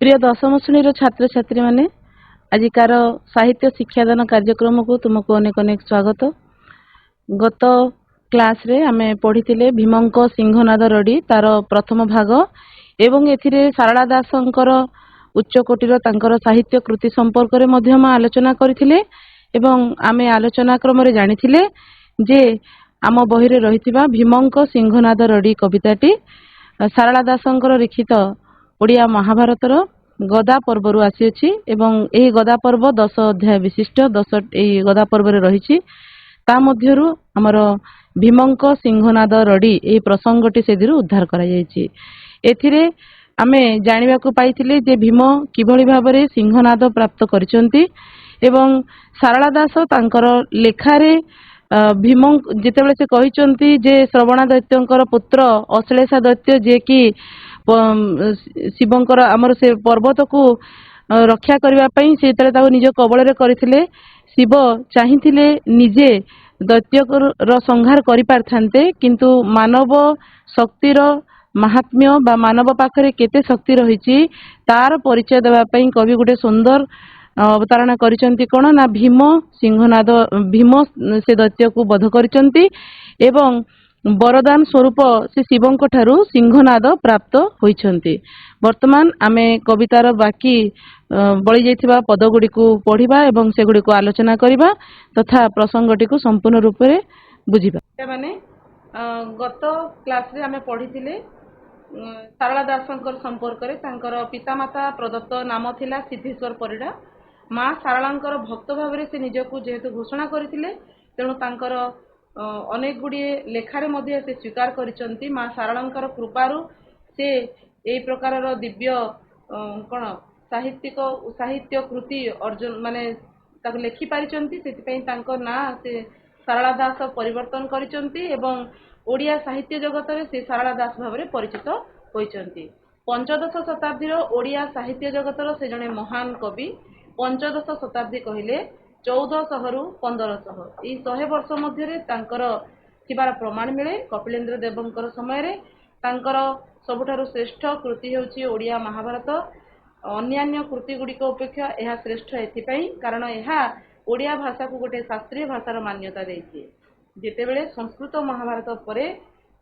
प्रिय दशम श्रेणी छात्र छात्री माने आजिकार साहित्य शिक्षादान कार्यक्रम को तुमको अनेक अनेक स्वागत। गत क्लास रे आमे पढ़िथिले भीमंक सिंहनाद रडी तार प्रथम भाग एवं एथिरे सारला दासंकर उच्च कोटिर तांकर साहित्य कृति संपर्क रे मध्यम आलोचना करथिले एवं आमे आलोचना क्रम रे जानिथिले जे आम बही रे रहिथिबा भीमंक सिंहनाद रडी कविताटी सारला दासंकर लिखित ओडिया महाभारतर गदा पर्व आसी एवं यही गदा पर्व 10 अध्याय विशिष्ट 10 गदा पर्व रही आमर भीमंक सिंहनाद रडी यही प्रसंगटी से उद्धार कर आमे जानिबा को पाइथिले जे भीम किभଳି भाबरे सिंहनाद प्राप्त करिसंती एवं सारला दास तांकर लेखारे भीम जितेबेले से कहिसंती जे श्रवणा दैत्यंकर पुत्र अश्लेषा दैत्य जे कि शिवंकर आमर से पर्वत को रक्षा करबा पई से ताको निज कबल रे करथिले शिव चाहिथिले निजे दैत्यर संहार करि पारथान्ते किंतु मानव शक्तिर महात्म्य बा मानव पाखरे केते शक्ति रहिछि तार परिचय देबा पई कवि गुटे सुंदर अवतारणा करिसंती कोन ना भीम सिंहनाद भीम से दैत्य को वध करिसंती एवं वरदान स्वरूप से शिवंक ठारू सिंहनाद प्राप्त होइछंती। वर्तमान आमे कवितार बाकी बळी जाइथिबा पदगुडी को पढिबा एवं सेगुडी को आलोचना करिबा तथा प्रसंगटी को संपूर्ण रूप रे बुझिबा। माने गत क्लास रे आमे पढिथिले सारला दासंकर संपर्क रे तांकर पितामाता प्रदत्त नाम थिला सिद्धेश्वर परिडा। माँ सारलांकर भक्त भाव से निजक जेहेतु घोषणा करथिले तेणु तांकर अनेक गुड़ी लेखारे मध्य से स्वीकार करिसंती। माँ सारलांकर कृपारु से एई प्रकार दिव्य कौन साहित्य कृति अर्जुन माने ताको लेखि पारिसंती सेति तांको ना से सारला दास परिवर्तन करिसंती एवं ओडिया साहित्य जगत रे से सारला दास भाव में परिचित होइसंती। पंचदश शताब्दी ओडिया साहित्य जगत से जने महान कवि। पंचदश शताब्दी कहले 1400 रु 1500 ई 100 वर्ष मध्य थिबार प्रमाण मिले। कपिलेन्द्र देवंकर समय रे तांकर सबुठारु श्रेष्ठ कृति होछि ओडिया महाभारत। अन्यान्य कृति गुड़िक अपेक्षा यह श्रेष्ठ एथिपाई कारण यह ओडिया भाषा को गोटे शास्त्रीय भाषार मान्यता देछि। जेतेबेले संस्कृत महाभारत परे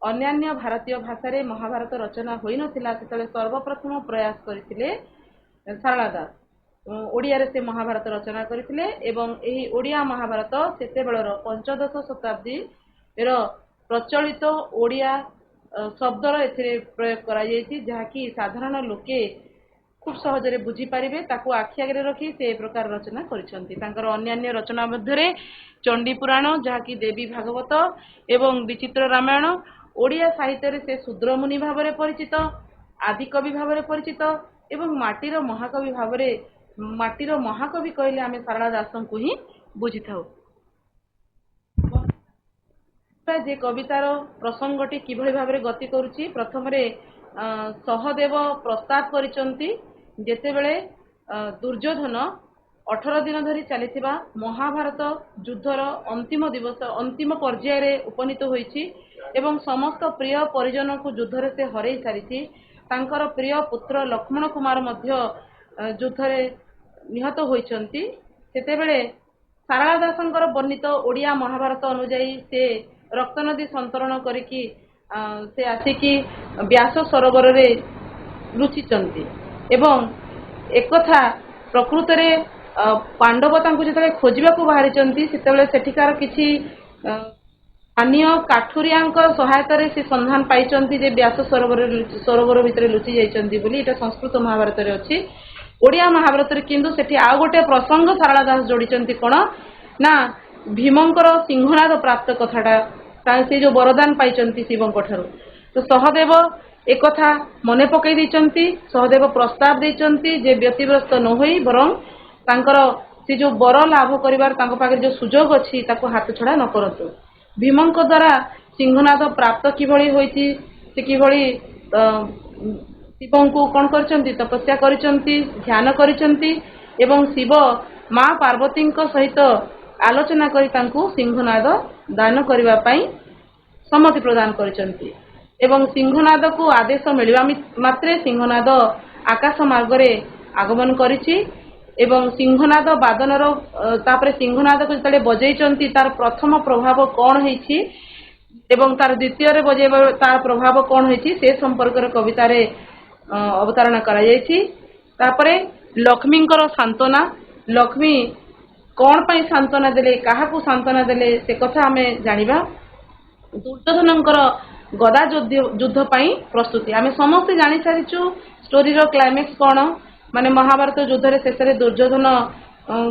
अन्यान्य भारतीय भाषा रे महाभारत रचना होई नथिला सेतले सर्वप्रथम प्रयास करथिले सारला दास ओडिया रे से महाभारत रचना करथिले एवं एही ओडिया महाभारत सेतेबेलर पंचदश शताब्दी रो प्रचलित ओडिया शब्दर एथिरे प्रयोग करा जायछि जहाँकि साधारण लोके खूब सहजरे बुझी पारिबे ताकू आखि आगे रखी से प्रकार रचना करिसंती। तांकर अन्यान्य रचना मध्यरे चंडी पुराण जहाँकि देवी भागवत एवं विचित्र रामायण ओडिया साहित्य रे से शूद्र मुनि भाव में परिचित आदिकवि भाव में परिचित एवं माटीर महाकवि भाव में माटीर महाकवि कहले आमे सारला दास को ही बुझी थाउ। जे कवितार प्रसंगटी किभଳି भाव में गति करुछि प्रथम रे सहदेव प्रस्ताव करिसंती जेतेबेले दुर्योधन 18 दिन धरी चलीथिबा महाभारत युद्धर अंतिम दिवस अंतिम पर्याय रे उपनीत होईछि एवं समस्त प्रिय परिजन को युद्ध से हरई सारिछि। तांकर प्रिय पुत्र लक्ष्मण कुमार मध्य युद्ध रे निहत होइछंती। सेतेबेले सारला दासंकर वर्णित ओडिया महाभारत अनुଯାयी से रक्त नदी संतरण करिकी से आसिकी व्यास सरोवर रे लुचिचंती एवं एकथा प्रकृत रे पांडव तांको जेतले खोजिबा को बाहरिचंती सेतेबेले सेठिकार किछि स्थानीय काठुरियांक सहायता रे से संधान पाइचंती जे व्यास सरोवर भितर लुचि जाइचंती बोली एटा संस्कृत महाभारत रे अछि। ओडिया महाभारत रे किंतु सेठी आ गोटे प्रसंग सारला दास जोड़िचंती कोन ना भीमंकर सिंहनाद प्राप्त कथाटा से जो वरदान पाइचंती शिवंक ठारू तो सहदेव एकथा मने पकई दैचंती। सहदेव प्रस्ताव दैचंती जे व्यतिग्रस्त न होई बरं तांकर से जो वर लाभ करिवार तांको पाखे जो सुजोग अछि ताको हाथ छड़ा न करतु। भीमंक द्वारा सिंहनाद प्राप्त किभଳି होईची से किभଳି शिवं को कौन करचंती तपस्या करिचंती ध्यान करिचंती एवं शिव माँ पार्वती सहित आलोचना करी तांको सिंहनाद दान करिवा पई सम्मति प्रदान करिचंती एवं सिंहनाद को आदेश मिलवा मात्रे सिंहनाद आकाश मार्ग आगमन करिछि एवं सिंहनाद बादनर तापर सिंहनाद को जतले बजैचंती तार प्रथम प्रभाव कौन होईछि एवं तार द्वितीय रे बजेबा तार प्रभाव कौन होईछि से संपर्क कविता रे अवतारण करा जायछि। तापरे लक्ष्मींकर सांत्वना लक्ष्मी कौन पाई सांत्वना देले काहाकू सांत्वना देले से कथा आमे जानिबा। दुर्योधनंकर गदा युद्ध पाई प्रस्तुति आमे समस्त जानि सारिछु स्टोरी रो क्लाइमैक्स कौन माने महाभारत युद्ध रे शेष रे दुर्योधन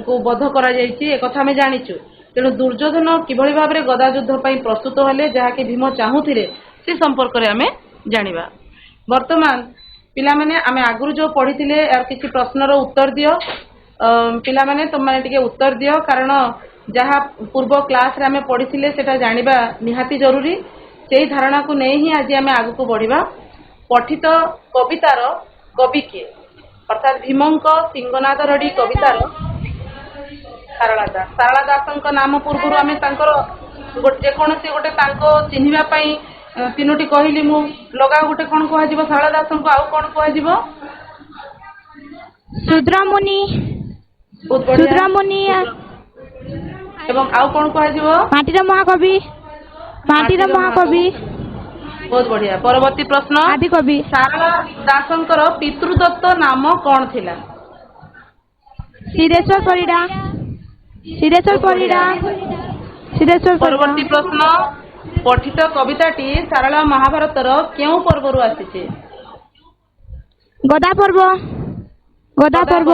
को बध करा जायछि ए कथा आमे जानिछु। तेणु दुर्योधन किभଳି भाबरे गदा युद्ध पाई प्रस्तुत हेले जहाँकि भीम चाहूथिले से संपर्क रे आमे जानिबा। वर्तमान पिला माने आमे आगुरु जो पढिथिले यार किछि प्रश्नर उत्तर दियो पिला माने तुम माने टिके उत्तर दियो कारण जहाँ पूर्व क्लास रे आमे पढिथिले सेटा जानिबा निहाती जरूरी। सेही धारणा को नै ही आज आमे आगु को बढ़िबा। पठित कवितार कवि किए अर्थात भीमंक सिंहनाद रडी कवितार सारला दास सारला दासंक नाम पूर्व आमे तांकर जेकोसी गोटे तांको चिन्हिबा पई तीनोटी कहली मु लगा गोटे कौन कह सारला दासंक आउ कौन कह सुद्रामुनि सुद्रामुनि एवं आउ कौन कह माटीर महाकवि माटीर महाकवि बहुत बढ़िया। परवर्ती प्रश्न आदि कवि सारला दासंकर पितृदत्त नाम कौन थिला? सिद्धेश्वर परिडा सिद्धेश्वर परिडा सिद्धेश्वर। परवर्ती प्रश्न पठित कविताटी सारला महाभारतर केउ पर्वरु आसीचे? गदा पर्व गदा पर्व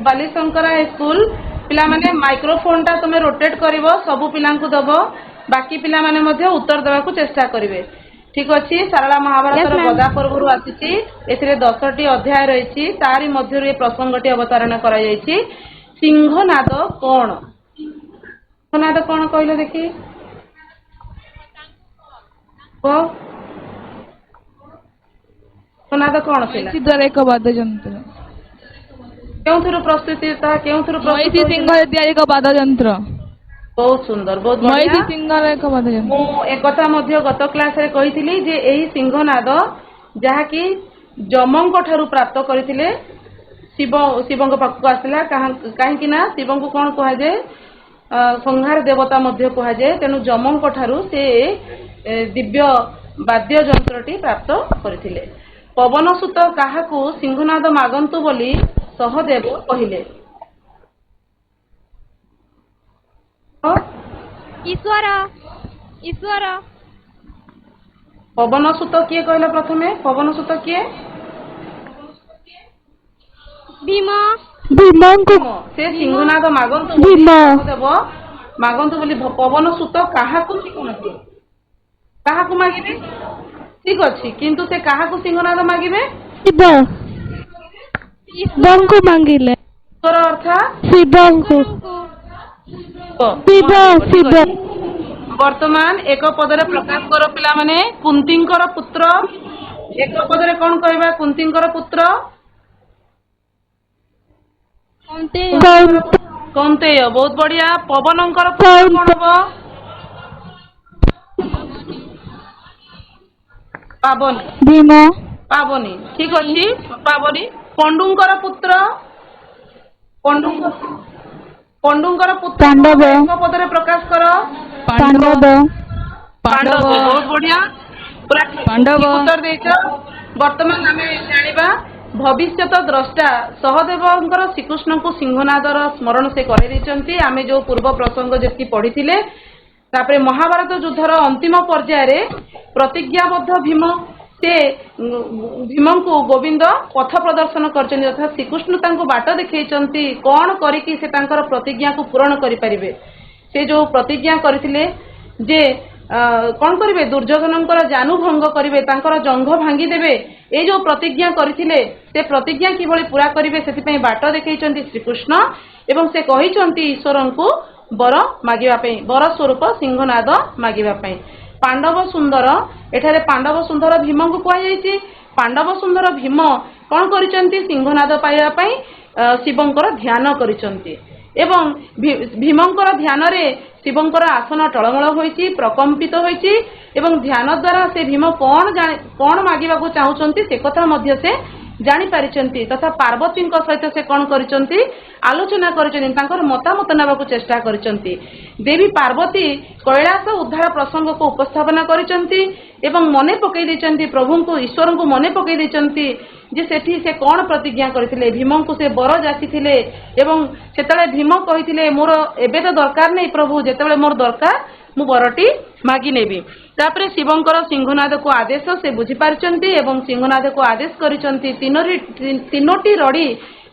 बालीशंकर हाई स्कूल पिला माने माइक्रोफोन टा तुमे रोटेट करिवो सबु पिलां को दबो बाकी पिला माने मध्य उत्तर देवा को चेष्टा करिवे। ठीक अछि। सारला महाभारतर गदा पर्वरु आसीची एथिरे 10टी अध्याय रहिछि तारि मध्यरु ए प्रसंगटी अवतारण करा जायछि। सिंहनाद कोन सिंहनाद कोन कहलो देखि को सिंहनाद कोन थिला? द्वारा एक वाद्य यंत्र केउथुरु प्रस्तुति ता केउथुरु महिषी सिंह एक वाद्य यंत्र। बहुत सुंदर बहुत बढ़िया। महिषी सिंह एक वाद्य यंत्र मु एक कथा मध्य गत क्लास रे कहिथिली जे एही सिंहनाद जहा कि जमंक ठारू प्राप्त करथिले शिव शिवंग पाखु आसला काहेकि ना शिवंग कोन कहा जे संहार देवता मध्य कहा जाए। तेणु जमंक ठारू से दिव्य वाद्य यंत्रटी प्राप्त करथिले। पवनसुत काहाकू सिंहनाद मागंतु बोली सहदेव कहिले? ईश्वर ईश्वर। पवनसुत किए कहला प्रथमे? पवनसुत किए? भीम भीम से सिंहनाद मागंतु सहदेव मागंतु बोली पवनसुत काहाकू शिखुनथि काहाकू मागिबे? ठीक अछि किंतु से काहाकू सिंहनाद मागिबे? शिव शिवंकु मांगिले तोर अर्थ शिवंकु शिव शिव। वर्तमान एक पदरे प्रकाश कर पिला माने कुंतींकर पुत्र एक पदरे कोन कहबा? कुंतींकर पुत्र कौंतेय। बहुत बढ़िया। पवनंकर पुत्र कोन हबो? पावनी भीम पावनी। ठीक अछि पावनी। पंडुंकर पुत्र पंडुंकर पुत्र पांडव एक पदरे प्रकाश कर पांडव पांडव। बहुत बढ़िया पांडव उत्तर देइछ। वर्तमान आमे जानिबा भविष्यत द्रष्टा सहदेवंकर श्रीकृष्ण को सिंहनादर स्मरण से करे देइचंती। आमे जो पूर्व प्रसंग जेति पढिथिले तापरे महाभारत युद्धर अंतिम पर्याय रे प्रतिज्ञाबद्ध भीम से भीम को गोविंद पथ प्रदर्शन करछन्ती अर्थात श्रीकृष्ण तांको बाट देखैचंती कोन करिकि से तांकर प्रतिज्ञा को पूर्ण करि परिबे। से जो प्रतिज्ञा करथिले जे कौन करिवे दुर्योधनंकर जानू भंग करिवे तांकर जंघ भांगी देवे ए जो प्रतिज्ञा करथिले से प्रतिज्ञा किभଳି पूरा करिवे सेति पई बाट देखैचंती श्रीकृष्ण एवं से कहिचंती ईश्वरंकु वर मागिबा पई वर स्वरूप सिंहनाद मागिबा पई। पांडव सुंदर एठारे पांडव सुंदर भीम को कुआ जायछि। पांडव सुंदर भीम कौन करिचंती सिंहनाद पाइबा पई शिवंकर ध्यान करिचंती ଏବଂ ଭୀମଙ୍କର ଧ୍ୟାନରେ ଶିବଙ୍କର ଆସନ ଟଳମଳ ହୋଇଛି, ପ୍ରକମ୍ପିତ ହୋଇଛି ଏବଂ ଧ୍ୟାନ ଦ୍ୱାରା ସେ ଭୀମ କଣ ମାଗିବାକୁ ଚାହୁଁଛନ୍ତି ସେ କଥା ମଧ୍ୟ ସେ ଜାଣିପାରିଛନ୍ତି ତଥା ପାର୍ବତୀଙ୍କ ସହିତ ସେ କଣ କରିଛନ୍ତି ଆଲୋଚନା କରିଛନ୍ତି, ତାଙ୍କର ମତାମତ ନେବାକୁ ଚେଷ୍ଟା କରିଛନ୍ତି। ଦେବୀ ପାର୍ବତୀ କୈଳାସ ଉଦ୍ଧାର ପ୍ରସଙ୍ଗକୁ ଉପସ୍ଥାପନ କରିଛନ୍ତି ଏବଂ ମନେ ପକାଇ ଦେଇଛନ୍ତି ପ୍ରଭୁଙ୍କୁ, ଈଶ୍ୱରଙ୍କୁ ମନେ ପକାଇ ଦେଇଛନ୍ତି ଯେ ସେଠି ସେ କଣ ପ୍ରତିଜ୍ଞା କରିଥିଲେ। ଭୀମଙ୍କୁ ସେ ବର ଯାଚିଥିଲେ ଏବଂ ସେତେବେଳେ ଭୀମ କହିଥିଲେ ମୋର ଏବେ ତ ଦରକାର ନାହିଁ ପ୍ରଭୁ, ଯେତେବେଳେ ମୋର ଦରକାର ମୁଁ ବରଟି ମାଗି ନେବି। ତାପରେ ଶିବଙ୍କର ସିଂହନାଦକୁ ଆଦେଶ ସେ ବୁଝିପାରିଛନ୍ତି ଏବଂ ସିଂହନାଦକୁ ଆଦେଶ କରିଛନ୍ତି, ତିନୋଟି ରଡ଼ି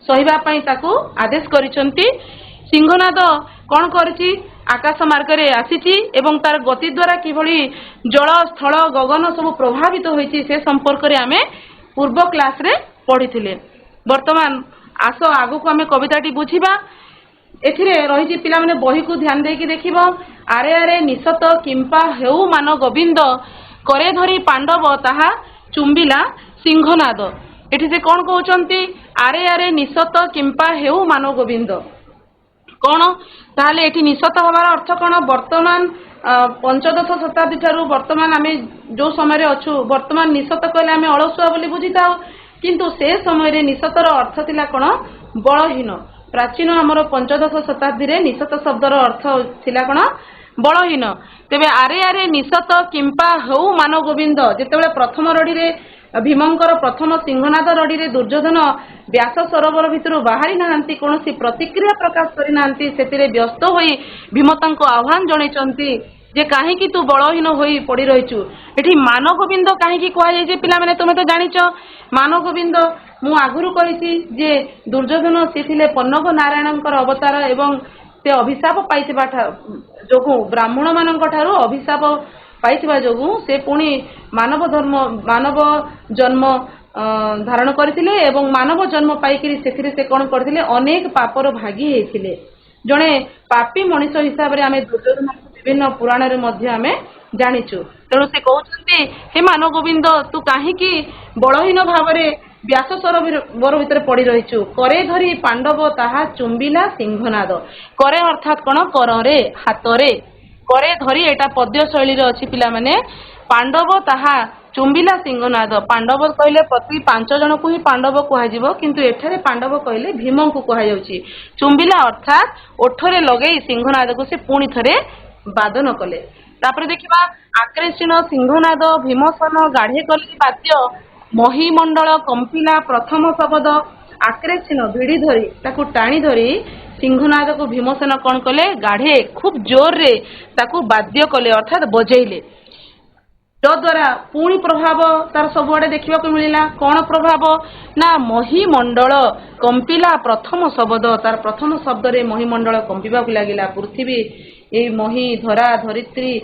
ସହିବା ପାଇଁ ତାକୁ ଆଦେଶ କରିଛନ୍ତି। ସିଂହନାଦ କଣ କରିଛି, ଆକାଶ ମାର୍ଗରେ ଆସିଛି ଏବଂ ତାର ଗତି ଦ୍ୱାରା କିଭଳି ଜଳ ସ୍ଥଳ ଗଗନ ସବୁ ପ୍ରଭାବିତ ହୋଇଛି ସେ ସମ୍ପର୍କରେ ଆମେ ପୂର୍ବ କ୍ଲାସରେ ପଢିଥିଲେ। ବର୍ତ୍ତମାନ ଆସ ଆଗକୁ ଆମେ କବିତାଟି ବୁଝିବା। ଏଥିରେ ରହିଛି ପିଲାମାନେ ବହିକୁ ଧ୍ୟାନ ଦେଇକି ଦେଖିବ। ଆରେ ଆରେ ନିଶତ କିମ୍ପା ହେଉ ମାନ ଗୋବିନ୍ଦ, କରେ ଧରି ପାଣ୍ଡବ ତାହା ଚୁମ୍ବିଲା ସିଂହନାଦ। ଏଠି ସେ କଣ କହୁଛନ୍ତି, ଆରେ ଆରେ ନିଶତ କିମ୍ପା ହେଉ ମାନ ଗୋବିନ୍ଦ କଣ, ତାହେଲେ ଏଠି ନିଶତ ହବାର ଅର୍ଥ କଣ? ବର୍ତ୍ତମାନ ପଞ୍ଚଦଶ ଶତାବ୍ଦୀ ଠାରୁ ବର୍ତ୍ତମାନ ଆମେ ଯୋଉ ସମୟରେ ଅଛୁ, ବର୍ତ୍ତମାନ ନିଶତ କହିଲେ ଆମେ ଅଳସୁଆ ବୋଲି ବୁଝିଥାଉ, କିନ୍ତୁ ସେ ସମୟରେ ନିଶତର ଅର୍ଥ ଥିଲା କଣ, ବଳହୀନ। ପ୍ରାଚୀନ ଆମର ପଞ୍ଚଦଶ ଶତାବ୍ଦୀରେ ନିଶତ ଶବ୍ଦର ଅର୍ଥ ଥିଲା କଣ, ବଳହୀନ। ତେବେ ଆରେ ଆରେ ନିଶତ କିମ୍ପା ହେଉ ମାନ ଗୋବିନ୍ଦ, ଯେତେବେଳେ ପ୍ରଥମ ରଡ଼ିରେ ଭୀମଙ୍କର ପ୍ରଥମ ସିଂହନାଦ ରଡ଼ିରେ ଦୁର୍ଯ୍ୟୋଧନ ବ୍ୟାସ ସରୋବର ଭିତରୁ ବାହାରି ନାହାନ୍ତି, କୌଣସି ପ୍ରତିକ୍ରିୟା ପ୍ରକାଶ କରିନାହାନ୍ତି, ସେଥିରେ ବ୍ୟସ୍ତ ହୋଇ ଭୀମ ତାଙ୍କୁ ଆହ୍ୱାନ ଜଣାଇଛନ୍ତି ଯେ କାହିଁକି ତୁ ବଳହୀନ ହୋଇ ପଡି ରହିଛୁ। ଏଠି ମାନ ଗୋବିନ୍ଦ କାହିଁକି କୁହାଯାଇଛି ପିଲାମାନେ ତୁମେ ତ ଜାଣିଛ। ମାନ ଗୋବିନ୍ଦ ମୁଁ ଆଗରୁ କହିଛି ଯେ ଦୁର୍ଯ୍ୟୋଧନ ସେ ଥିଲେ ପନ୍ନଗ ନାରାୟଣଙ୍କର ଅବତାର ଏବଂ ସେ ଅଭିଶାପ ପାଇଥିବା ଯୋଗୁଁ ବ୍ରାହ୍ମଣ ମାନଙ୍କ ଠାରୁ ଅଭିଶାପ ପାଇଥିବା ଯୋଗୁଁ ସେ ପୁଣି ମାନବ ଜନ୍ମ ଧାରଣ କରିଥିଲେ ଏବଂ ମାନବ ଜନ୍ମ ପାଇକିରି ସେଥିରେ ସେ କଣ କରିଥିଲେ, ଅନେକ ପାପର ଭାଗୀ ହେଇଥିଲେ। ଜଣେ ପାପୀ ମଣିଷ ହିସାବରେ ଆମେ ଦୁର୍ଯ୍ୟୋଧନକୁ ବିଭିନ୍ନ ପୁରାଣରେ ମଧ୍ୟ ଆମେ ଜାଣିଛୁ। ତେଣୁ ସେ କହୁଛନ୍ତି ହେ ମାନ ଗୋବିନ୍ଦ ତୁ କାହିଁକି ବଳହୀନ ଭାବରେ ବ୍ୟାସ ସରୋବର ଭିତରେ ପଡି ରହିଛୁ। କରେ ଧରି ପାଣ୍ଡବ ତାହା ଚୁମ୍ବିଲା ସିଂହନାଦ। କରେ ଅର୍ଥାତ୍ କଣ, କରରେ ହାତରେ, କରେ ଧରି ଏଇଟା ପଦ୍ୟ ଶୈଳୀରେ ଅଛି ପିଲାମାନେ। ପାଣ୍ଡବ ତାହା ଚୁମ୍ବିଲା ସିଂହନାଦ, ପାଣ୍ଡବ କହିଲେ ପ୍ରତି 5 ଜଣଙ୍କୁ ହିଁ ପାଣ୍ଡବ କୁହାଯିବ, କିନ୍ତୁ ଏଠାରେ ପାଣ୍ଡବ କହିଲେ ଭୀମଙ୍କୁ କୁହାଯାଉଛି। ଚୁମ୍ବିଲା ଅର୍ଥାତ୍ ଓଠରେ ଲଗେଇ ସିଂହନାଦକୁ ସେ ପୁଣି ଥରେ ବାଦନ କଲେ। ତାପରେ ଦେଖିବା ଆକ୍ରେଷଣ ସିଂହନାଦ ଭୀମସନ ଗାଢେ କଲି ବାଦ୍ୟ, ମହିମଣ୍ଡଳ କମ୍ପିଲା ପ୍ରଥମ ଶବଦ। ଆକ୍ରେଷଣ ଭିଡି ଧରି ତାକୁ ଟାଣି ଧରି ସିଂହନାଦକୁ ଭୀମସେନ କଣ କଲେ, ଗାଢେ ଖୁବ ଜୋରରେ ତାକୁ ବାଦ୍ୟ କଲେ ଅର୍ଥାତ୍ ବଜେଇଲେ। ଯଦ୍ୱାରା ପୁଣି ପ୍ରଭାବ ତାର ସବୁଆଡେ ଦେଖିବାକୁ ମିଳିଲା। କଣ ପ୍ରଭାବ ନା, ମହିମଣ୍ଡଳ କମ୍ପିଲା ପ୍ରଥମ ଶବଦ, ତାର ପ୍ରଥମ ଶବ୍ଦରେ ମହିମଣ୍ଡଳ କମ୍ପିବାକୁ ଲାଗିଲା। ପୃଥିବୀ, ଏଇ ମହି, ଧରା, ଧରିତ୍ରୀ,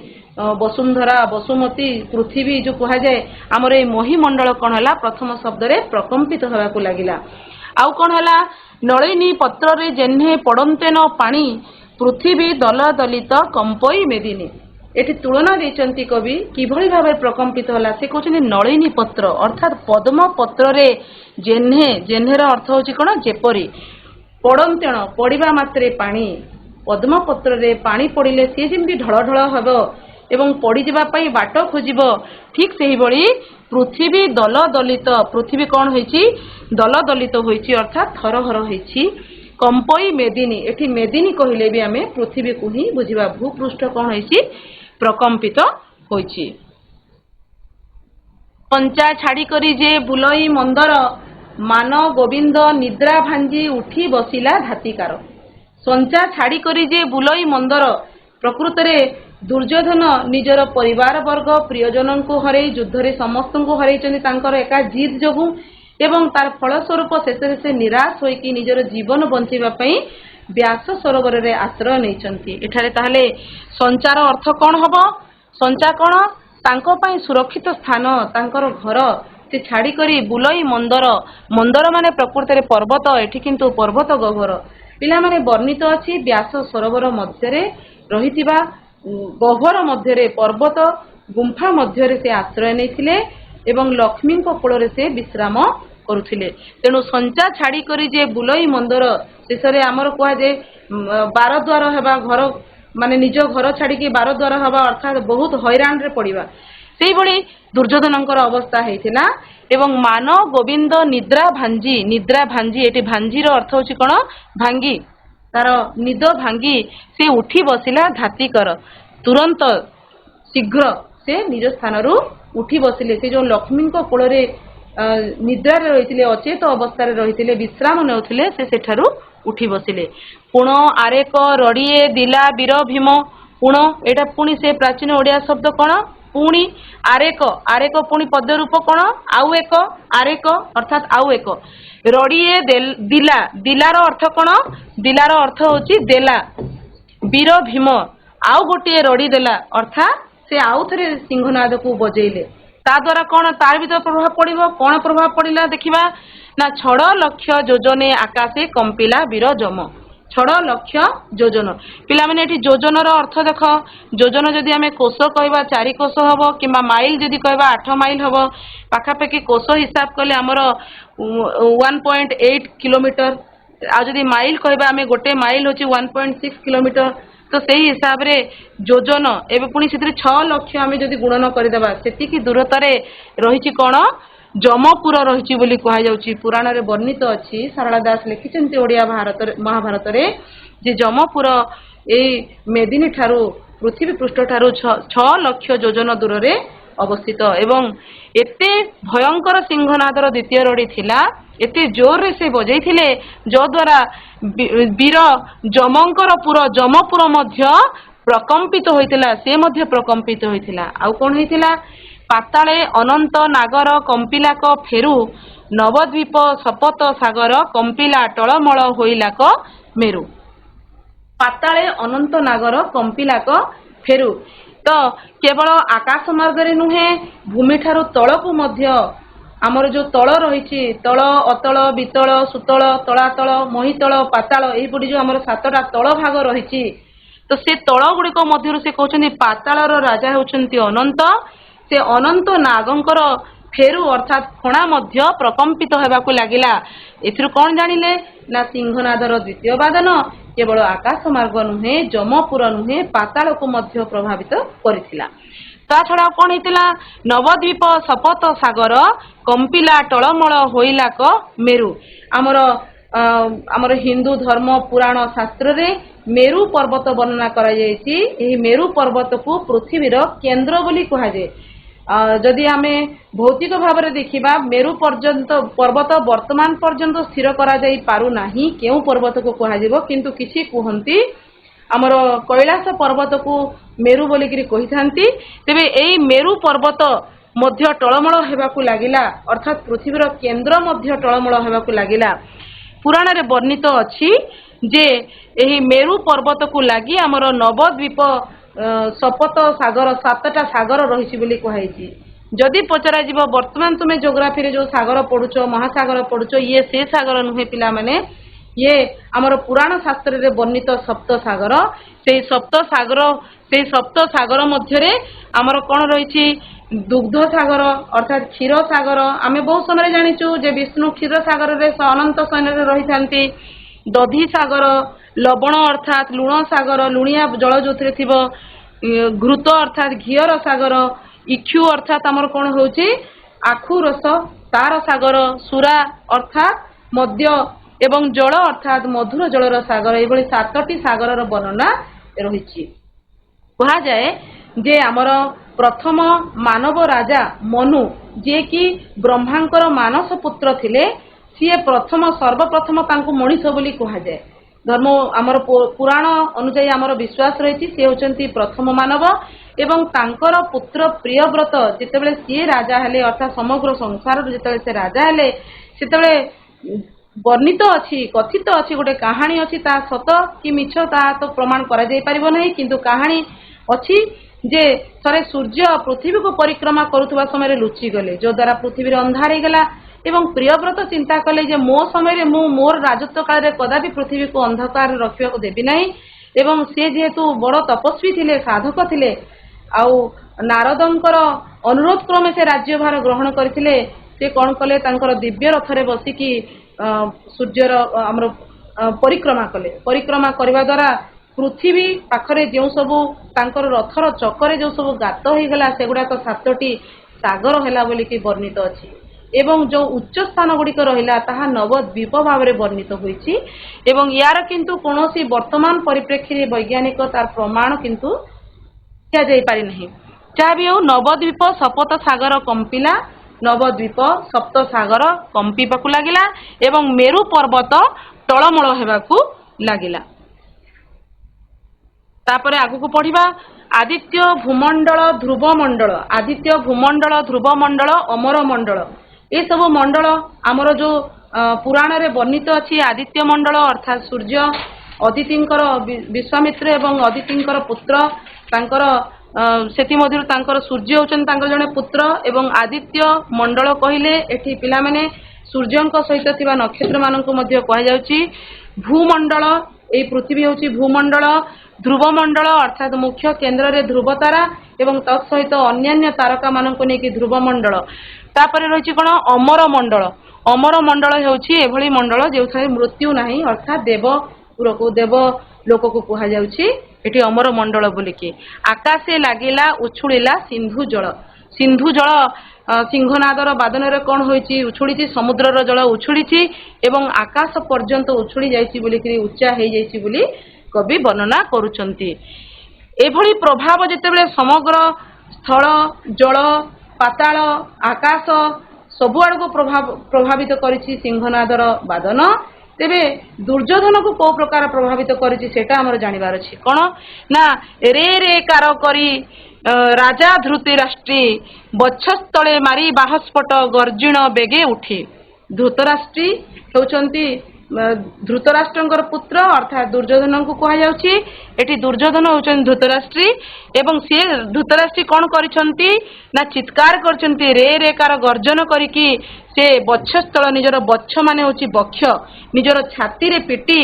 ବସୁନ୍ଧରା, ବସୁମତୀ, ପୃଥିବୀ ଯୋଉ କୁହାଯାଏ, ଆମର ଏଇ ମହିମଣ୍ଡଳ କଣ ହେଲା, ପ୍ରଥମ ଶବ୍ଦରେ ପ୍ରକମ୍ପିତ ହେବାକୁ ଲାଗିଲା। ଆଉ କଣ ହେଲା, ନଳିନୀ ପତ୍ରରେ ଜେହ୍ନେ ପଡନ୍ତେନ ପାଣି, ପୃଥିବୀ ଦଲ ଦଲିତ କମ୍ପଇ ମେଦିନୀ। ଏଠି ତୁଳନା ଦେଇଛନ୍ତି କବି କିଭଳି ଭାବରେ ପ୍ରକମ୍ପିତ ହେଲା। ସେ କହୁଛନ୍ତି ନଳିନୀ ପତ୍ର ଅର୍ଥାତ୍ ପଦ୍ମ ପତ୍ରରେ ଜେହ୍ନେ, ଜେହ୍ନେର ଅର୍ଥ ହଉଛି କଣ, ଯେପରି, ପଡନ୍ତେଣ ପଡିବା ମାତ୍ରେ ପାଣି, ପଦ୍ମ ପତ୍ରରେ ପାଣି ପଡିଲେ ସିଏ ଯେମିତି ଢଳ ଢଳ ହେବ ଏବଂ ପଡିଯିବା ପାଇଁ ବାଟ ଖୋଜିବ, ଠିକ ସେହିଭଳି ପୃଥିବୀ ଦଲ ଦଲିତ, ପୃଥିବୀ କଣ ହେଇଛି, ଦଲ ଦଲିତ ହୋଇଛି ଅର୍ଥାତ୍ ଥରହର ହେଇଛି। କମ୍ପଇ ମେଦିନୀ, ଏଠି ମେଦିନୀ କହିଲେ ବି ଆମେ ପୃଥିବୀକୁ ହିଁ ବୁଝିବା। ଭୂପୃଷ୍ଠ କଣ ହେଇଛି, ପ୍ରକମ୍ପିତ ହୋଇଛି। ପଞ୍ଚା ଛାଡ଼ି କରି ଯେ ବୁଲଇ ମନ୍ଦର, ମାନ ଗୋବିନ୍ଦ ନିଦ୍ରା ଭାଞ୍ଜି ଉଠି ବସିଲା ଧାତିକାର। ସଞ୍ଚା ଛାଡ଼ି କରି ଯେ ବୁଲଇ ମନ୍ଦର, ପ୍ରକୃତରେ ଦୁର୍ଯ୍ୟୋଧନ ନିଜର ପରିବାର ବର୍ଗ ପ୍ରିୟଜନଙ୍କୁ ହରେଇ ଯୁଦ୍ଧରେ ସମସ୍ତଙ୍କୁ ହରେଇଛନ୍ତି ତାଙ୍କର ଏକା ଜିଦ୍ ଯୋଗୁଁ ଏବଂ ତାର ଫଳସ୍ୱରୂପ ଶେଷରେ ସେ ନିରାଶ ହୋଇକି ନିଜର ଜୀବନ ବଞ୍ଚିବା ପାଇଁ ବ୍ୟାସ ସରୋବରରେ ଆଶ୍ରୟ ନେଇଛନ୍ତି। ଏଠାରେ ତାହେଲେ ସଞ୍ଚାର ଅର୍ଥ କଣ ହବ, ସଞ୍ଚା କଣ, ତାଙ୍କ ପାଇଁ ସୁରକ୍ଷିତ ସ୍ଥାନ, ତାଙ୍କର ଘର ସେ ଛାଡ଼ିକରି ବୁଲଇ ମନ୍ଦର, ମନ୍ଦର ମାନେ ପ୍ରକୃତରେ ପର୍ବତ, ଏଠି କିନ୍ତୁ ପର୍ବତ ଗହ୍ୱର। ପିଲାମାନେ ବର୍ଣ୍ଣିତ ଅଛି ବ୍ୟାସ ସରୋବର ମଧ୍ୟରେ ରହିଥିବା ଗହ୍ୱର ମଧ୍ୟରେ, ପର୍ବତ ଗୁମ୍ଫା ମଧ୍ୟରେ ସେ ଆଶ୍ରୟ ନେଇଥିଲେ ଏବଂ ଲକ୍ଷ୍ମୀଙ୍କ କୋଳରେ ସେ ବିଶ୍ରାମ କରୁଥିଲେ। ତେଣୁ ସଞ୍ଚା ଛାଡ଼ି କରି ଯେ ବୁଲଇ ମନ୍ଦର ଶେଷରେ ଆମର କୁହାଯାଏ ବାର ଦ୍ୱାର ହେବା, ଘର ମାନେ ନିଜ ଘର ଛାଡ଼ିକି ବାର ଦ୍ୱାର ହେବା ଅର୍ଥାତ୍ ବହୁତ ହଇରାଣରେ ପଡ଼ିବା। ସେଇଭଳି ଦୁର୍ଯ୍ୟୋଧନଙ୍କର ଅବସ୍ଥା ହେଇଥିଲା। ଏବଂ ମାନ ଗୋବିନ୍ଦ ନିଦ୍ରା ଭାଞ୍ଜି, ଏଠି ଭାଞ୍ଜିର ଅର୍ଥ ହଉଛି କଣ? ଭାଙ୍ଗି, ତାର ନିଦ ଭାଙ୍ଗି ସେ ଉଠି ବସିଲା ଧାତିକର। ତୁରନ୍ତ ଶୀଘ୍ର ସେ ନିଜ ସ୍ଥାନରୁ ଉଠି ବସିଲେ। ସେ ଯୋଉ ଲକ୍ଷ୍ମୀଙ୍କ କୋଳରେ ନିଦ୍ରାରେ ରହିଥିଲେ, ଅଚେତ ଅବସ୍ଥାରେ ରହିଥିଲେ, ବିଶ୍ରାମ ନେଉଥିଲେ, ସେ ସେଠାରୁ ଉଠି ବସିଲେ। ପୁଣ ଆରେକ ରଡ଼ିଏ ଦିଲା ବୀର ଭୀମ। ପୁଣ ଏଇଟା ପୁଣି ସେ ପ୍ରାଚୀନ ଓଡ଼ିଆ ଶବ୍ଦ କଣ? ପୁଣି ଆରେକ ପୁଣି ପଦ ରୂପ କଣ? ଆଉ ଏକ। ଆରେକ ଅର୍ଥାତ୍ ଆଉ ଏକ। ରଡ଼ିଏ ଦିଲାର ଅର୍ଥ କଣ? ଦିଲାର ଅର୍ଥ ହଉଛି ଦେଲା। ବୀର ଭୀମ ଆଉ ଗୋଟିଏ ରଡ଼ି ଦେଲା, ଅର୍ଥାତ୍ ସେ ଆଉ ଥରେ ସିଂହନାଦକୁ ବଜେଇଲେ। ତା ଦ୍ୱାରା କଣ ତାର ଭିତରେ ପ୍ରଭାବ ପଡ଼ିବ? କଣ ପ୍ରଭାବ ପଡ଼ିଲା ଦେଖିବା ନା, ଛଡ଼ ଲକ୍ଷ ଯୋଜନେ ଆକାଶେ କମ୍ପିଲା ବୀର ଯମ। ଛଡ଼ ଲକ୍ଷ ଯୋଜନ। ପିଲାମାନେ ଏଠି ଯୋଜନର ଅର୍ଥ ଦେଖ। ଯୋଜନ ଯଦି ଆମେ କୋଷ କହିବା 4 କୋଷ ହବ, କିମ୍ବା ମାଇଲ ଯଦି କହିବା 8 ମାଇଲ ହବ। ପାଖାପାଖି କୋଷ ହିସାବ କଲେ ଆମର 1.8 କିଲୋମିଟର। ଆଉ ଯଦି ମାଇଲ କହିବା ଆମେ, ଗୋଟେ ମାଇଲ ହଉଛି 1.6 କିଲୋମିଟର। ତ ସେଇ ହିସାବରେ ଯୋଜନ, ଏବେ ପୁଣି ସେଥିରେ 6 ଲକ୍ଷ ଆମେ ଯଦି ଗୁଣନ କରିଦେବା, ସେତିକି ଦୂରତାରେ ରହିଛି କଣ? ଯମପୁର ରହିଛି ବୋଲି କୁହାଯାଉଛି। ପୁରାଣରେ ବର୍ଣ୍ଣିତ ଅଛି, ସାରଳା ଦାସ ଲେଖିଛନ୍ତି ଓଡ଼ିଆ ମହାଭାରତରେ, ଯେ ଯମପୁର ଏଇ ମେଦିନୀ ଠାରୁ, ପୃଥିବୀ ପୃଷ୍ଠ ଠାରୁ 6 ଲକ୍ଷ ଯୋଜନ ଦୂରରେ ଅବସ୍ଥିତ। ଏବଂ ଏତେ ଭୟଙ୍କର ସିଂହନାଦର ଦ୍ୱିତୀୟ ରଡ଼ି ଥିଲା, ଏତେ ଜୋରରେ ସେ ବଜେଇଥିଲେ, ଯଦ୍ୱାରା ବୀର ଯମଙ୍କର ପୁର ଯମପୁର ମଧ୍ୟ ପ୍ରକମ୍ପିତ ହୋଇଥିଲା। ସେ ମଧ୍ୟ ପ୍ରକମ୍ପିତ ହୋଇଥିଲା। ଆଉ କଣ ହେଇଥିଲା? ପାତାଳେ ଅନନ୍ତ ନାଗର କମ୍ପିଲାକ ଫେରୁ, ନବଦ୍ୱୀପ ଶପଥ ସାଗର କମ୍ପିଲା ଟଳମଳ ହୋଇଲାକ ମେରୁ। ପାତାଳେ ଅନନ୍ତ ନାଗର କମ୍ପିଲାକ ଫେରୁ। ତ କେବଳ ଆକାଶ ମାର୍ଗରେ ନୁହେଁ, ଭୂମିଠାରୁ ତଳକୁ ମଧ୍ୟ ଆମର ଯୋଉ ତଳ ରହିଛି, ତଳ, ଅତଳ, ବିତଳ, ସୁତଳ, ତଳାତଳ, ମହିତଳ, ପାତାଳ, ଏଇପରି ଯୋଉ ଆମର 7ଟା ତଳ ଭାଗ ରହିଛି, ତ ସେ ତଳ ଗୁଡ଼ିକ ମଧ୍ୟରୁ ସେ କହୁଛନ୍ତି ପାତାଳର ରାଜା ହେଉଛନ୍ତି ଅନନ୍ତ। ସେ ଅନନ୍ତ ନାଗଙ୍କର ଫେରୁ ଅର୍ଥାତ୍ ଫଣା ମଧ୍ୟ ପ୍ରକମ୍ପିତ ହେବାକୁ ଲାଗିଲା। ଏଥିରୁ କଣ ଜାଣିଲେ ନା, ସିଂହନାଦର ଦ୍ୱିତୀୟ ବାଦନ କେବଳ ଆକାଶ ମାର୍ଗ ନୁହେଁ, ଯମପୁର ନୁହେଁ, ପାତାଳକୁ ମଧ୍ୟ ପ୍ରଭାବିତ କରିଥିଲା। ତା ଛଡ଼ା କଣ ହେଇଥିଲା? ନବଦ୍ୱୀପ ଶପଥ ସାଗର କମ୍ପିଲା ଟଳମଳ ହୋଇଲାକ ମେରୁ। ଆମର ହିନ୍ଦୁ ଧର୍ମ ପୁରାଣ ଶାସ୍ତ୍ରରେ ମେରୁ ପର୍ବତ ବର୍ଣ୍ଣନା କରାଯାଇଛି। ଏହି ମେରୁ ପର୍ବତକୁ ପୃଥିବୀର କେନ୍ଦ୍ର ବୋଲି କୁହାଯାଏ। ଯଦି ଆମେ ଭୌତିକ ଭାବରେ ଦେଖିବା, ମେରୁ ପର୍ବତ ବର୍ତ୍ତମାନ ପର୍ଯ୍ୟନ୍ତ ସ୍ଥିର କରାଯାଇ ପାରୁନାହିଁ କେଉଁ ପର୍ବତକୁ କୁହାଯିବ, କିନ୍ତୁ କିଛି କୁହନ୍ତି ଆମର କୈଳାସ ପର୍ବତକୁ ମେରୁ ବୋଲିକିରି କହିଥାନ୍ତି। ତେବେ ଏଇ ମେରୁ ପର୍ବତ ମଧ୍ୟ ଟଳମଳ ହେବାକୁ ଲାଗିଲା, ଅର୍ଥାତ୍ ପୃଥିବୀର କେନ୍ଦ୍ର ମଧ୍ୟ ଟଳମଳ ହେବାକୁ ଲାଗିଲା। ପୁରାଣରେ ବର୍ଣ୍ଣିତ ଅଛି ଯେ ଏହି ମେରୁ ପର୍ବତକୁ ଲାଗି ଆମର ନବଦ୍ୱୀପ ଶପଥ ସାଗର, 7ଟା ସାଗର ରହିଛି ବୋଲି କୁହାଯାଇଛି। ଯଦି ପଚରାଯିବ, ବର୍ତ୍ତମାନ ତୁମେ ଜୋଗ୍ରାଫିରେ ଯୋଉ ସାଗର ପଢୁଛ, ମହାସାଗର ପଢୁଛ, ଇଏ ସେ ସାଗର ନୁହେଁ ପିଲାମାନେ, ଇଏ ଆମର ପୁରାଣ ଶାସ୍ତ୍ରରେ ବର୍ଣ୍ଣିତ ସପ୍ତ ସାଗର। ସେଇ ସପ୍ତ ସାଗର ମଧ୍ୟରେ ଆମର କଣ ରହିଛି? ଦୁଗ୍ଧ ସାଗର ଅର୍ଥାତ୍ କ୍ଷୀର ସାଗର। ଆମେ ବହୁ ସମୟରେ ଜାଣିଛୁ ଯେ ବିଷ୍ଣୁ କ୍ଷୀର ସାଗରରେ ଅନନ୍ତ ଶୟନରେ ରହିଥାନ୍ତି। ଦଧି ସାଗର, ଲବଣ ଅର୍ଥାତ୍ ଲୁଣ ସାଗର, ଲୁଣିଆ ଜଳ ଯୋଉଥିରେ ଥିବ। ଘୃତ ଅର୍ଥାତ୍ ଘିଅର ସାଗର। ଇକ୍ଷୁ ଅର୍ଥାତ୍ ଆମର କଣ ହଉଛି? ଆଖୁ ରସ, ତାର ସାଗର। ସୁରା ଅର୍ଥାତ୍ ମଦ୍ୟ ଏବଂ ଜଳ ଅର୍ଥାତ୍ ମଧୁର ଜଳର ସାଗର। ଏଭଳି 7ଟି ସାଗରର ବର୍ଣ୍ଣନା ରହିଛି। କୁହାଯାଏ ଯେ ଆମର ପ୍ରଥମ ମାନବ ରାଜା ମନୁ, ଯିଏକି ବ୍ରହ୍ମାଙ୍କର ମାନସ ପୁତ୍ର ଥିଲେ, ସିଏ ସର୍ବପ୍ରଥମ ତାଙ୍କୁ ମଣିଷ ବୋଲି କୁହାଯାଏ। ଆମର ପୁରାଣ ଅନୁଯାୟୀ ଆମର ବିଶ୍ୱାସ ରହିଛି ସେ ହେଉଛନ୍ତି ପ୍ରଥମ ମାନବ। ଏବଂ ତାଙ୍କର ପୁତ୍ର ପ୍ରିୟବ୍ରତ ଯେତେବେଳେ ସିଏ ରାଜା ହେଲେ, ଅର୍ଥାତ୍ ସମଗ୍ର ସଂସାରରୁ ଯେତେବେଳେ ସେ ରାଜା ହେଲେ, ସେତେବେଳେ ବର୍ଣ୍ଣିତ ଅଛି, କଥିତ ଅଛି, ଗୋଟେ କାହାଣୀ ଅଛି, ତାହା ସତ କି ମିଛ ତାହା ତ ପ୍ରମାଣ କରାଯାଇ ପାରିବ ନାହିଁ, କିନ୍ତୁ କାହାଣୀ ଅଛି ଯେ ଥରେ ସୂର୍ଯ୍ୟ ପୃଥିବୀକୁ ପରିକ୍ରମା କରୁଥିବା ସମୟରେ ଲୁଚିଗଲେ, ଯଦ୍ୱାରା ପୃଥିବୀରେ ଅନ୍ଧାର ହେଇଗଲା। ଏବଂ ପ୍ରିୟବ୍ରତ ଚିନ୍ତା କଲେ ଯେ ମୋ ସମୟରେ ମୁଁ ମୋର ରାଜତ୍ୱ କାଳରେ କଦାପି ପୃଥିବୀକୁ ଅନ୍ଧକାରରେ ରଖିବାକୁ ଦେବି ନାହିଁ। ଏବଂ ସେ ଯେହେତୁ ବଡ଼ ତପସ୍ୱୀ ଥିଲେ, ସାଧକ ଥିଲେ, ଆଉ ନାରଦଙ୍କର ଅନୁରୋଧ କ୍ରମେ ସେ ରାଜ୍ୟଭାର ଗ୍ରହଣ କରିଥିଲେ। से कौन कले तांकर दिव्य रथरे बसिकी सूर्यर आमर परिक्रमा कले परिक्रमा करने द्वारा पृथ्वी पाखरे जो सबू तांकर रथर चक्कर जो सब गात हो गला सेगुड़ाक 7टी सागर है बोलिकी वर्णित अच्छी एवं जो उच्च स्थान गुड़िक रहा ताहा नवद्वीप भाव में वर्णित होईछि एवं यार किंतु कोनोसी वर्तमान परिप्रेक्षी वैज्ञानिक तार प्रमाण किंतु दिया जाई पारि नहीं जहाँ भी हो नवद्वीप सप्त सागर कंपिला नवद्वीप सप्त सागर कंपिबाकू लागिला एवं मेरु पर्वत टळमळ हेबाकू लागिला तापरे आगु पढ़िबा आदित्य भूमंडल ध्रुव मंडल आदित्य भूमंडल ध्रुव मंडल अमर मंडल ये सब मंडल आमर जो पुराण रे वर्णित अच्छी आदित्य मंडल अर्थात सूर्य अदितिंकर विश्वामित्र एवं अदितिंकर पुत्र तांकर सेति मध्यरु तांकर सूर्य होचन तांकर जने पुत्र एवं आदित्य मंडल कहिले एठी पिला माने सूर्यंक सहित थिबा नक्षत्र मानक मध्य कहा जाउची भूमंडल ए पृथ्वी होची भूमंडल ध्रुव मंडल अर्थात मुख्य केंद्र रे ध्रुव तारा एवं तत्सहित अन्यान्य तारका मानक नेकी ध्रुव मंडल तापरे रहिछि कोन अमर मंडल हेउछि एभली मंडल जेउथारे मृत्यु नाही अर्थात देव लोक को कहा जाउछि एठी अमर मंडल बोलिकी आकाशे लागिला उछुळिला सिंधु जल सिंहनादर बादन रे कोन होईछि उछुळिछि समुद्रर जल उछुळिछि एवं आकाश पर्यंत उछुळी जाईछि बोलिकी उच्चा हे जाईछि बोली कवि वर्णना करुचंती एभली प्रभाव जेतेबेले समग्र स्थल जल पाताल आकाश सबुआड़ को प्रभावित करिछि सिंहनादर बादन तेबे दुर्योधन को को प्रकार प्रभावित करिछि सेटा हमर जानिबार अछि कोन ना रे रे कार करी राजा धृतराष्ट्री बच्छस्थले मारी बाहस्फट गर्जिण बेगे उठी धृतराष्ट्री होचंती धृतराष्ट्रंकर पुत्र अर्थात दुर्योधन को कहा जाउछि एठी दुर्योधन होचन धृतराष्ट्री एवं से धृतराष्ट्री कोन करिसंती ना चित्कार करचंती रे रे कार गर्जन करिकी से बच्छस्थल निजर बच्छ माने होछि बक्ष निजर छाती रे पिटी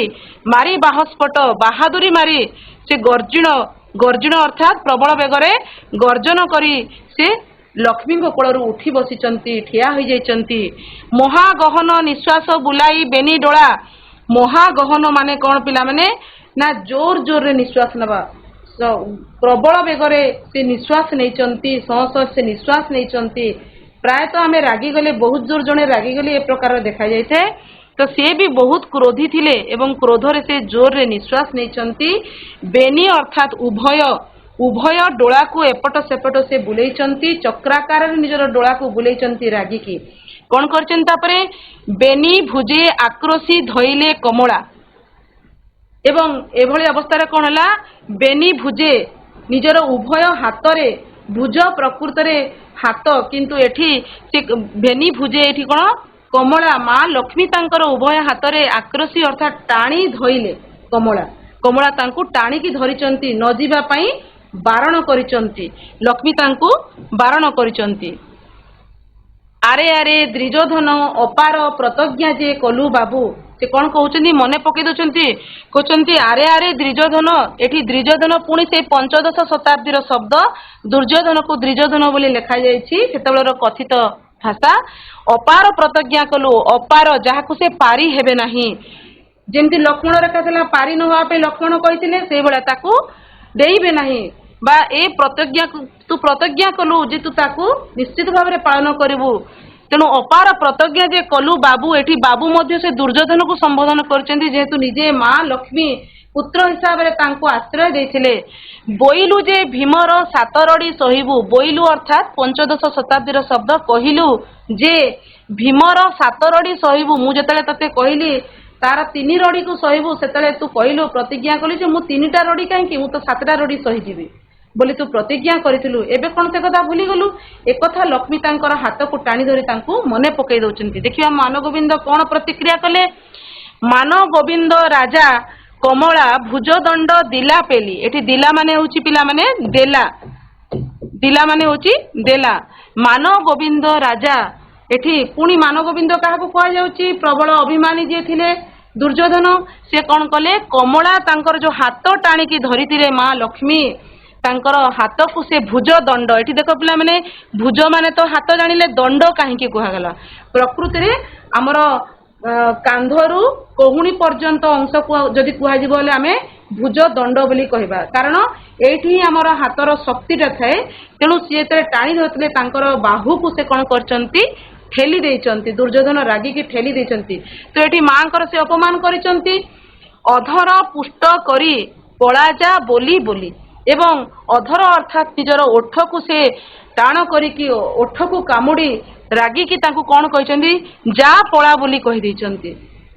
मारी बाहस्फट बहादुरी मारी से गर्जिण अर्थात प्रबल बेगरे गर्जन करी से लक्ष्मी कोल उठी बसी ठिया हो जाइछंती महागहन निश्वास बुलाई बेनी डोला महागहन माने कौन पिला माने ना जोर जोर रे निश्वास नबा प्रबल बेगरे से निश्वास नहीं से निश्वास नहीं प्रायतः आम रागी गले बहुत जोर जड़े रागी गले ए प्रकार देखा जाए तो से भी बहुत क्रोधी थिले एवं क्रोध रे से जोर रे निश्वास नहीं बेनी अर्थात उभय डोला को एपट सेपट से बुलेइचंती चक्राकार निजर डोला को बुलेइचंती रागी की कौन करचन तापरे बेनी भुजे आक्रोशी धइले कमला एवं एभली अवस्था कौन है बेनी भुजे निजर उभय हाथ रे भुज प्रकृत रे हाथ किंतु एठी से बेनी भुजे एठी कौन कमला माँ लक्ष्मी तांकर उभय हाथ रे आक्रोशी अर्थात टाणी धइले कमला तांकु टाणी की धरिचंती न जीवा पई बारण करिचंती लक्ष्मी तांकु बारण करिचंती आरे आरे द्रिजोधन अपार प्रतिज्ञा जे कलु बाबू से कौन कहउचंती मने पकई दउचंती कहउचंती आरे आरे द्रिजोधन एठी द्रिजोधन पुणी से 15 शताब्दी शब्द दुर्योधन को द्रिजोधन बोली लिखा जाइछि सेतबेलर कथित भाषा अपार प्रतिज्ञा कलु अपार जहाकु से पारी हेबे नाही जेमती लक्ष्मण रेखा थला पारी न होआ पे लक्ष्मण कहिथिले सेहि बेला ताकू देइबे नाही बा ए प्रतिज्ञा तू प्रतिज्ञा कलु जे तू ताकू निश्चित भाव में पालन करिवु तेणु अपार प्रतिज्ञा जे कलु बाबू एठी बाबू मध्य से दुर्योधन को संबोधन करचंती जेहेतु निजे माँ लक्ष्मी पुत्र हिसाब रे तांको आश्रय देथिले बोइलु जे भीमर सातरडी सहिबु बोइलु अर्थात 15 शताब्दी शब्द कहिलु जे भीमर सातरडी सहिबु मु जतले तते कहिली तार 3 रडी को सहिबु सेतले तू कहिलु प्रतिज्ञा कलु जे मु 3टा रडी काहे मु तो 7टा रडी सहि जीवी बोली तू प्रतिज्ञा करिथिलु एबे कोन से कथा भूली गलु एक कथा लक्ष्मी तांकर हाथ को टाणी धरी तांकू मने पकई दउचंती देखिया मानव गोविंद कोन प्रतिक्रिया कले मानव गोविंद राजा कमला भुजदंड दिला पेली एठी दिला माने होची पिला माने दिला माने होची देला मानव गोविंद राजा एठी पुणी मानव गोविंद काहाकू कहा जाउची प्रबल अभिमानी जे थिले दुर्योधन से कौन कले कमला तांकर जो हाथ टाणी की धरिथिले माँ लक्ष्मी ତାଙ୍କର ହାତକୁ ସେ ଭୁଜ ଦଣ୍ଡ, ଏଠି ଦେଖ ପିଲାମାନେ ଭୁଜ ମାନେ ତ ହାତ ଜାଣିଲେ, ଦଣ୍ଡ କାହିଁକି କୁହାଗଲା? ପ୍ରକୃତିରେ ଆମର କାନ୍ଧରୁ କହୁଣୀ ପର୍ଯ୍ୟନ୍ତ ଅଂଶକୁ ଯଦି କୁହାଯିବ ହେଲେ ଆମେ ଭୁଜ ଦଣ୍ଡ ବୋଲି କହିବା, କାରଣ ଏଇଠି ହିଁ ଆମର ହାତର ଶକ୍ତିଟା ଥାଏ। ତେଣୁ ସିଏ ଯେତେବେଳେ ଟାଣି ଧରିଥିଲେ ତାଙ୍କର ବାହୁକୁ ସେ କ'ଣ କରିଛନ୍ତି? ଠେଲି ଦେଇଛନ୍ତି। ଦୁର୍ଯ୍ୟୋଧନ ରାଗିକି ଠେଲି ଦେଇଛନ୍ତି। ତ ଏଠି ମାଙ୍କର ସେ ଅପମାନ କରିଛନ୍ତି। ଅଧର ପୁଷ୍ଟ କରି ପଳାଯା ବୋଲି ବୋଲି, ଏବଂ ଅଧର ଅର୍ଥାତ୍ ନିଜର ଓଠକୁ ସେ ଟାଣ କରିକି ଓଠକୁ କାମୁଡ଼ି ରାଗିକି ତାଙ୍କୁ କ'ଣ କହିଛନ୍ତି? ଯା ପଳା ବୋଲି କହିଦେଇଛନ୍ତି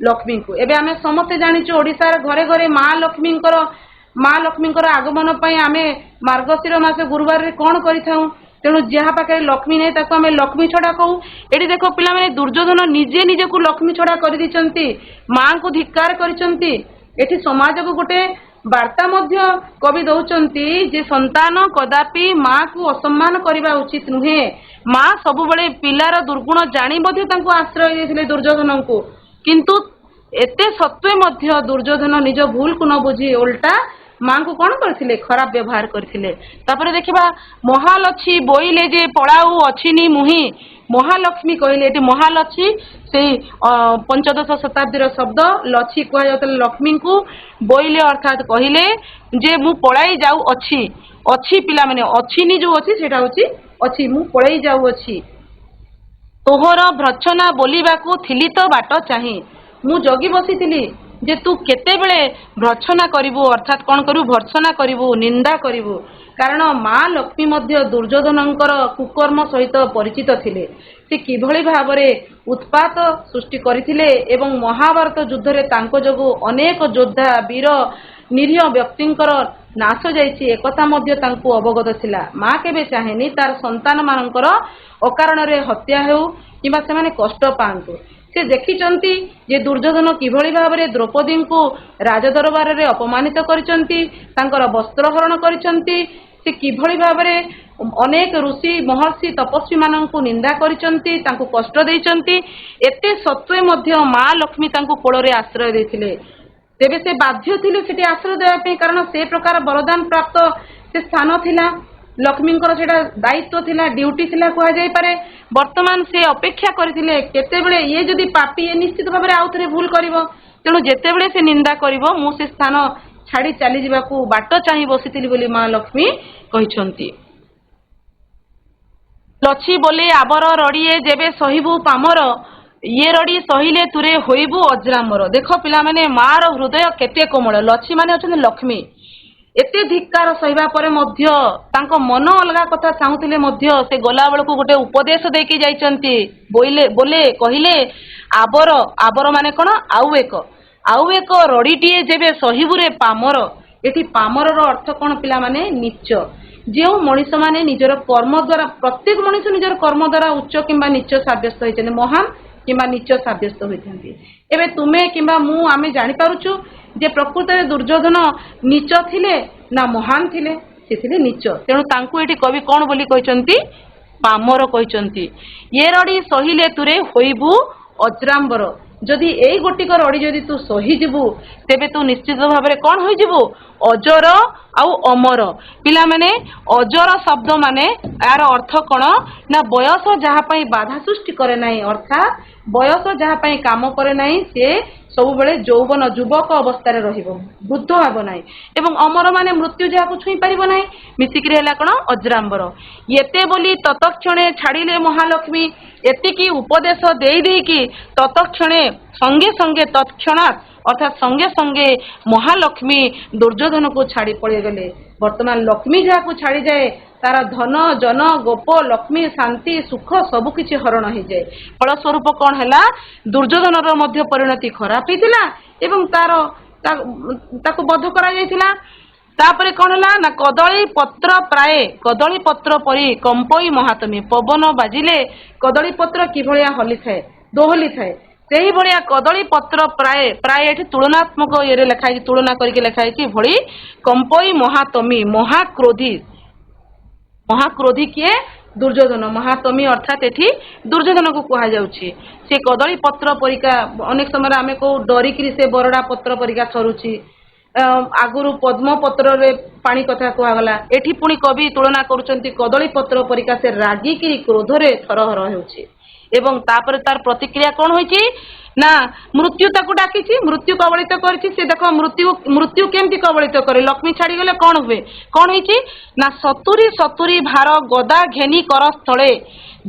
ଲକ୍ଷ୍ମୀଙ୍କୁ। ଏବେ ଆମେ ସମସ୍ତେ ଜାଣିଛୁ ଓଡ଼ିଶାର ଘରେ ଘରେ ମା ଲକ୍ଷ୍ମୀଙ୍କର ଆଗମନ ପାଇଁ ଆମେ ମାର୍ଗଶିର ମାସ ଗୁରୁବାରରେ କ'ଣ କରିଥାଉ? ତେଣୁ ଯାହା ପାଖରେ ଲକ୍ଷ୍ମୀ ନାହିଁ ତାକୁ ଆମେ ଲକ୍ଷ୍ମୀ ଛଡ଼ା କହୁ। ଏଠି ଦେଖ ପିଲାମାନେ ଦୁର୍ଯ୍ୟୋଧନ ନିଜେ ନିଜକୁ ଲକ୍ଷ୍ମୀ ଛଡ଼ା କରିଦେଇଛନ୍ତି, ମାଙ୍କୁ ଧିକ୍କାର କରିଛନ୍ତି। ଏଠି ସମାଜକୁ ଗୋଟେ ବାର୍ତ୍ତା ମଧ୍ୟ କବି ଦଉଛନ୍ତି ଯେ ସନ୍ତାନ କଦାପି ମାକୁ ଅସମ୍ମାନ କରିବା ଉଚିତ ନୁହେଁ। ମା ସବୁବେଳେ ପିଲାର ଦୁର୍ଗୁଣ ଜାଣି ମଧ୍ୟ ତାଙ୍କୁ ଆଶ୍ରୟ ଦେଇଥିଲେ ଦୁର୍ଯ୍ୟୋଧନଙ୍କୁ, କିନ୍ତୁ ଏତେ ସତ୍ତ୍ୱେ ମଧ୍ୟ ଦୁର୍ଯ୍ୟୋଧନ ନିଜ ଭୁଲକୁ ନ ବୁଝି ଓଲଟା ମାଙ୍କୁ କ'ଣ କରିଥିଲେ? ଖରାପ ବ୍ୟବହାର କରିଥିଲେ। ତାପରେ ଦେଖିବା ମହାଲକ୍ଷ୍ମୀ ବୋଇଲେ ଯେ ପଳାଉ ଅଛିନି ମୁହିଁ, ମହାଲକ୍ଷ୍ମୀ କହିଲେ, ଏଠି ମହାଲକ୍ଷ୍ମୀ ସେଇ ପଞ୍ଚଦଶ ଶତାବ୍ଦୀର ଶବ୍ଦ। ଲକ୍ଷ୍ମୀ କୁହାଯାଉଥିଲା ଲକ୍ଷ୍ମୀଙ୍କୁ, ବୋଇଲେ ଅର୍ଥାତ୍ କହିଲେ ଯେ ମୁଁ ପଳାଇ ଯାଉ ଅଛି। ଅଛି ପିଲାମାନେ ଅଛିନି ଯୋଉ ଅଛି ସେଇଟା ହଉଛି ଅଛି, ମୁଁ ପଳାଇ ଯାଉଅଛି। ତୋହର ଭର୍ଚ୍ଛନା ବୋଲିବାକୁ ଥିଲି ତ ବାଟ ଚାହିଁ, ମୁଁ ଜଗି ବସିଥିଲି ଯେ ତୁ କେତେବେଳେ ଭର୍ଚ୍ଛନା କରିବୁ, ଅର୍ଥାତ୍ କ'ଣ କରିବୁ? ଭର୍ଚ୍ଛନା କରିବୁ, ନିନ୍ଦା କରିବୁ। କାରଣ ମା ଲକ୍ଷ୍ମୀ ମଧ୍ୟ ଦୁର୍ଯ୍ୟୋଧନଙ୍କର କୁକର୍ମ ସହିତ ପରିଚିତ ଥିଲେ। ସେ କିଭଳି ଭାବରେ ଉତ୍ପାତ ସୃଷ୍ଟି କରିଥିଲେ ଏବଂ ମହାଭାରତ ଯୁଦ୍ଧରେ ତାଙ୍କ ଯୋଗୁଁ ଅନେକ ଯୋଦ୍ଧା ବୀର ନିରୀହ ବ୍ୟକ୍ତିଙ୍କର ନାଶ ଯାଇଛି, ଏକଥା ମଧ୍ୟ ତାଙ୍କୁ ଅବଗତ ଥିଲା। ମା କେବେ ଚାହେଁନି ତାର ସନ୍ତାନମାନଙ୍କର ଅକାରଣରେ ହତ୍ୟା ହେଉ କିମ୍ବା ସେମାନେ କଷ୍ଟ ପାଆନ୍ତୁ। ସେ ଦେଖିଛନ୍ତି ଯେ ଦୁର୍ଯ୍ୟୋଧନ କିଭଳି ଭାବରେ ଦ୍ରୌପଦୀଙ୍କୁ ରାଜଦରବାରରେ ଅପମାନିତ କରିଛନ୍ତି, ତାଙ୍କର ବସ୍ତ୍ରହରଣ କରିଛନ୍ତି। ସେ କିଭଳି ଭାବରେ ଅନେକ ଋଷି ମହର୍ଷି ତପସ୍ୱୀମାନଙ୍କୁ ନିନ୍ଦା କରିଛନ୍ତି, ତାଙ୍କୁ କଷ୍ଟ ଦେଇଛନ୍ତି। ଏତେ ସତ୍ତ୍ୱେ ମଧ୍ୟ ମା ଲକ୍ଷ୍ମୀ ତାଙ୍କୁ କୋଳରେ ଆଶ୍ରୟ ଦେଇଥିଲେ। ତେବେ ସେ ବାଧ୍ୟ ଥିଲେ ସେଠି ଆଶ୍ରୟ ଦେବା ପାଇଁ, କାରଣ ସେ ପ୍ରକାର ବରଦାନ ପ୍ରାପ୍ତ ସେ ସ୍ଥାନ ଥିଲା। ଲକ୍ଷ୍ମୀଙ୍କର ସେଇଟା ଦାୟିତ୍ୱ ଥିଲା, ଡ୍ୟୁଟି ଥିଲା କୁହାଯାଇପାରେ। ବର୍ତ୍ତମାନ ସେ ଅପେକ୍ଷା କରିଥିଲେ କେତେବେଳେ ଇଏ ଯଦି ପାପି, ଏ ନିଶ୍ଚିତ ଭାବରେ ଆଉ ଥରେ ଭୁଲ କରିବ। ତେଣୁ ଯେତେବେଳେ ସେ ନିନ୍ଦା କରିବ ମୁଁ ସେ ସ୍ଥାନ ଛାଡ଼ି ଚାଲିଯିବାକୁ ବାଟ ଚାହିଁ ବସିଥିଲି ବୋଲି ମା ଲକ୍ଷ୍ମୀ କହିଛନ୍ତି। ଲଛି ବୋଲେ ଆବର ରଡ଼ିଏ ଯେବେ ସହିବୁ ପାମର, ଇଏ ରଡ଼ି ସହିଲେ ତୁରେ ହୋଇବୁ ଅଜରାମର। ଦେଖ ପିଲାମାନେ ମାର ହୃଦୟ କେତେ କୋମଳ। ଲଛି ମାନେ ଅଛନ୍ତି ଲକ୍ଷ୍ମୀ। ଏତେ ଧିକ୍କାର ସହିବା ପରେ ମଧ୍ୟ ତାଙ୍କ ମନ ଅଲଗା କଥା ଚାହୁଁଥିଲେ ମଧ୍ୟ ସେ ଗଲାବେଳକୁ ଗୋଟେ ଉପଦେଶ ଦେଇକି ଯାଇଛନ୍ତି। ବୋଲେ କହିଲେ ଆବର, ଆବର ମାନେ କ'ଣ? ଆଉ ଏକ ରଡ଼ିଟିଏ ଯେବେ ସହିବୁରେ ପାମର। ଏଠି ପାମରର ଅର୍ଥ କ'ଣ ପିଲାମାନେ? ନୀଚ। ଯେଉଁ ମଣିଷମାନେ ନିଜର କର୍ମ ଦ୍ୱାରା, ପ୍ରତ୍ୟେକ ମଣିଷ ନିଜର କର୍ମ ଦ୍ୱାରା ଉଚ୍ଚ କିମ୍ବା ନୀଚ ସାବ୍ୟସ୍ତ ହୋଇଛନ୍ତି, ମହାନ କିମ୍ବା ନୀଚ ସାବ୍ୟସ୍ତ ହୋଇଥାନ୍ତି। ଏବେ ତୁମେ କିମ୍ବା ମୁଁ ଆମେ ଜାଣିପାରୁଛୁ ଯେ ପ୍ରକୃତରେ ଦୁର୍ଯ୍ୟୋଧନ ନୀଚ ଥିଲେ ନା ମହାନ ଥିଲେ? ସେ ଥିଲେ ନୀଚ। ତେଣୁ ତାଙ୍କୁ ଏଠି କବି କ'ଣ ବୋଲି କହିଛନ୍ତି? ପାମର କହିଛନ୍ତି। ଏ ରଡ଼ି ସହିଲେ ତୁରେ ହୋଇବୁ ଅଜରାମ୍ବର। ଯଦି ଏଇ ଗୋଟିକ ରଡ଼ି ଯଦି ତୁ ସହିଯିବୁ ତେବେ ତୁ ନିଶ୍ଚିତ ଭାବରେ କ'ଣ ହୋଇଯିବୁ? ଅଜର ଆଉ ଅମର। ପିଲାମାନେ ଅଜର ଶବ୍ଦ ମାନେ ଏହାର ଅର୍ଥ କ'ଣ ନା ବୟସ ଯାହା ପାଇଁ ବାଧା ସୃଷ୍ଟି କରେ ନାହିଁ, ଅର୍ଥାତ୍ ବୟସ ଯାହା ପାଇଁ କାମ କରେ ନାହିଁ ସେ ସବୁବେଳେ ଯୌବନ ଯୁବକ ଅବସ୍ଥାରେ ରହିବ, ବୃଦ୍ଧ ହେବ ନାହିଁ। ଏବଂ ଅମର ମାନେ ମୃତ୍ୟୁ ଯାହାକୁ ଛୁଇଁ ପାରିବ ନାହିଁ, ମିଶିକିରି ହେଲା କ'ଣ? ଅଜରାମ୍ବର। ଏତେ ବୋଲି ତତକ୍ଷଣେ ଛାଡ଼ିଲେ ମହାଲକ୍ଷ୍ମୀ। ଏତିକି ଉପଦେଶ ଦେଇକି ତତକ୍ଷଣେ ସଙ୍ଗେ ସଙ୍ଗେ ତତ୍କ୍ଷଣାତ୍ ଅର୍ଥାତ୍ ସଙ୍ଗେ ସଙ୍ଗେ ମହାଲକ୍ଷ୍ମୀ ଦୁର୍ଯ୍ୟୋଧନକୁ ଛାଡ଼ି ପଳେଇଗଲେ। ବର୍ତ୍ତମାନ ଲକ୍ଷ୍ମୀ ଯାହାକୁ ଛାଡ଼ିଯାଏ ତାର ଧନ ଜନ ଗୋପ ଲକ୍ଷ୍ମୀ ଶାନ୍ତି ସୁଖ ସବୁକିଛି ହରଣ ହେଇଯାଏ। ଫଳସ୍ୱରୂପ କ'ଣ ହେଲା? ଦୁର୍ଯ୍ୟୋଧନର ମଧ୍ୟ ପରିଣତି ଖରାପ ହେଇଥିଲା ଏବଂ ତାକୁ ବଧ କରାଯାଇଥିଲା। ତାପରେ କ'ଣ ହେଲା ନା କଦଳୀ ପତ୍ର ପ୍ରାୟ କଦଳୀ ପତ୍ର ପରି କମ୍ପଇ ମହାତମୀ। ପବନ ବାଜିଲେ କଦଳୀ ପତ୍ର କିଭଳିଆ ହଲିଥାଏ, ଦୋହଲିଥାଏ, ସେଇଭଳିଆ କଦଳୀ ପତ୍ର ପ୍ରାୟ ଏଠି ତୁଳନାତ୍ମକ ଇଏରେ ଲେଖା ହେଇଛି, ତୁଳନା କରିକି ଲେଖା ହେଇଛି ଭଳି କମ୍ପଇ ମହାତମୀ। ମହାକ୍ରୋଧୀ କିଏ? ଦୁର୍ଯ୍ୟୋଧନ। ମହାତମୀ ଅର୍ଥାତ୍ ଏଠି ଦୁର୍ଯ୍ୟୋଧନକୁ କୁହାଯାଉଛି। ସେ କଦଳୀ ପତ୍ର ପରିକା, ଅନେକ ସମୟରେ ଆମେ କହୁ ଡରିକିରି ସେ ବରଡା ପତ୍ର ପରିକା ଥରୁଛି। आगुरु पद्म पत्र रे पानी कथा कहगला एठी पुणी कवि तुलना करुचंती कदली पत्र परिका से रागिकी क्रोधरे थरहर हेउछि एवं तापर तार प्रतिक्रिया कौन होइछि ना मृत्यु ताकू डाकिछि मृत्यु कबलित करिछि से देखो मृत्यु मृत्यु केमती कबलित करे लक्ष्मी छाड़ी गले कौन हुए कौन होइछि ना सतुरी सतुरी भार गदा घेनी कर स्थले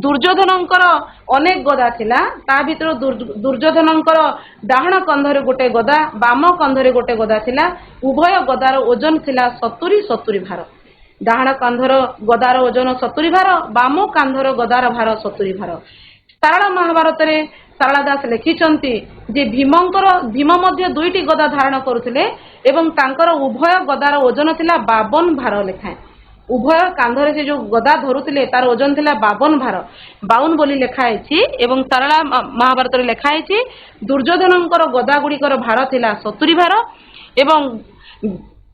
दुर्योधनंकर अनेक गदा थिला ता भितर दुर्योधनंकर डाहण कंधरे गोटे गदा बाम कंधरे गोटे गदा थिला उभय गदार ओजन थिला 70 भार डाहण कांधर गदार ओजन 70 भार बाम कांधर गदार भार 70 भार सारला महाभारत रे सारला दास लिखिचंती जे भीम मध्य दुईटी गदा धारण करुथिले एवं तांकर उभय गदार ओजन थिला 52 भार लेखाए उभय कांधरे से जो गदा धरुथिले तार ओजन थिला 52 भार 52 बोली लेखाएछि एवं सारला महाभारत रे लेखाएछि दुर्योधनंकर गदा गुड़िकर भार थिला 70 भार एवं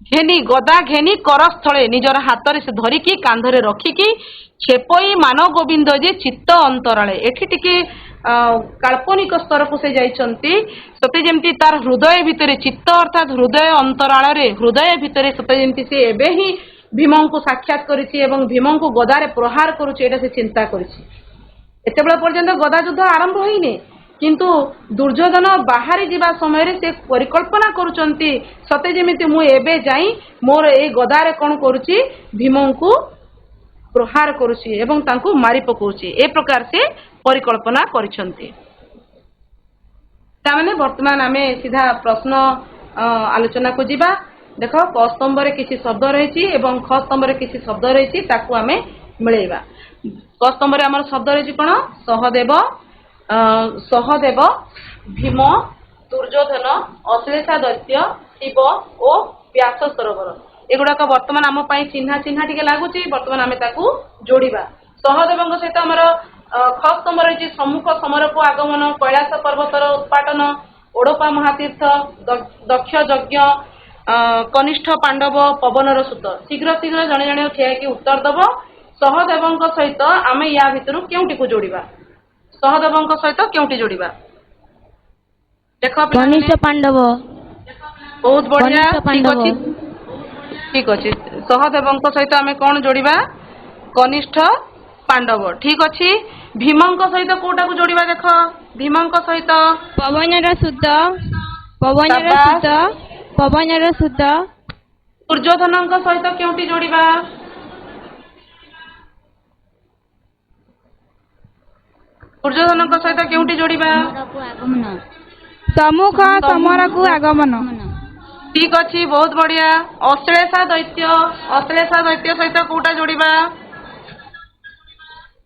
घेनी गदा घेनी कर स्थले निजर हाथ रे से धरिकी कांधरे रखिकी छेपई मान गोविंद जे चित्त अंतराले एठी टिके काल्पनिक स्तर को से जाइछंती सते जेमती तार हृदय भितरे चित्त अर्थात हृदय अंतराल रे हृदय भितरे सते जेमती से एबे ही भीम को साक्षात करिछि एवं भीम को गदारे प्रहार करुछि एटा से चिंता करिछि एते बेला पर्यंत गदा युद्ध आरंभ होइने किंतु दुर्योधन बाहरी जीवा समय रे से परिकल्पना करुचंती सते जेमिति मु एबे जाई मोर ए गदारे कोन करुछि भीम को प्रहार करुछि एवं तांको मारी पकोछि ए प्रकार से परिकल्पना करिसंती तामाने वर्तमान आमे सीधा प्रश्न आलोचना को जीवा देखो क स्तंभ रे किछि शब्द रहिछि एवं ख स्तंभ रे किछि शब्द रहिछि ताकू आमे मिलेइबा क स्तंभ रे हमर शब्द रहिछि कोन सहदेव भीम दुर्योधन अश्लेषा दैत्य शिव और व्यास सरोवर एगुड़ाक वर्तमान आम चिन्हा चिन्हा टिके लगुच बर्तमान आम जोड़ा सहदेव सहित आमर ख स्तंभ रही सम्मुख समर को आगमन कैलाश पर्वतर उत्पाटन ओडपा महातीर्थ दक्ष यज्ञ कनिष्ठ पांडव पवनर सुत शीघ्र शीघ्र जड़े जड़े ठिया कि उत्तर दब सहदेव सहित आम या भितर क्योंटी को जोड़ा सहदेव सहित क्योंटी जोड़ा देख कनिष्ठ पांडव बहुत बढ़िया ठीक अच्छे सहदेव सहित आम कौन जोड़ा कनिष्ठ पांडव ठीक अच्छे भीम सहित कोटा को जोड़ा देख भीम सहित पवनर सुत पवनर सुत पवनर सुत दुर्योधन सहित क्योंटी जोड़ा दुर्योधन सहित क्योंटी जोड़ा सम्मुख समर को आगमन ठीक अच्छी बहुत बढ़िया अश्लेषा दैत्य सहित कोटा जोड़ा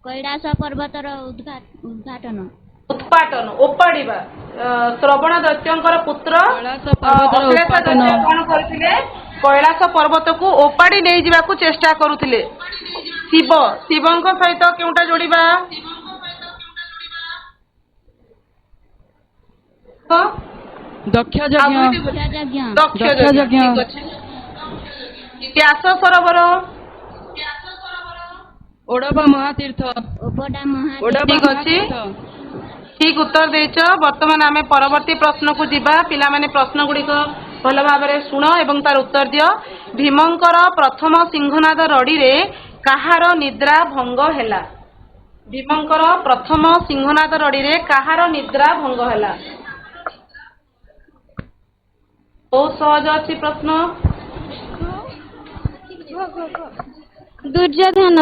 कैलाश पर्वतर उद्घाटन उत्पाटन ओपाड़ा श्रवण दैत्यर पुत्र अश्लेषा दैत्य कौन करथिले कैलाश पर्वत को ओपाड़ी नहीं जावाकू चेष्टा करुथिले शिव शिवंक सहित केउटा जोड़िबा दक्ष यज्ञ व्यास सरोवर ओडपा महातीर्थ ठीक अच्छी ठीक उत्तर देच बर्तमान आम परवर्ती प्रश्न को जीवा पिला माने प्रश्न गुड़िक भल भाव शुण एवं तार उत्तर दियो भीमंकर प्रथम सिंहनाद रड़ी रे काहार निद्रा भंग हैला भीमंकर प्रथम सिंहनाद रड़ी रे काहार निद्रा भंग हैला बहुत सहज अच्छी प्रश्न दुर्योधन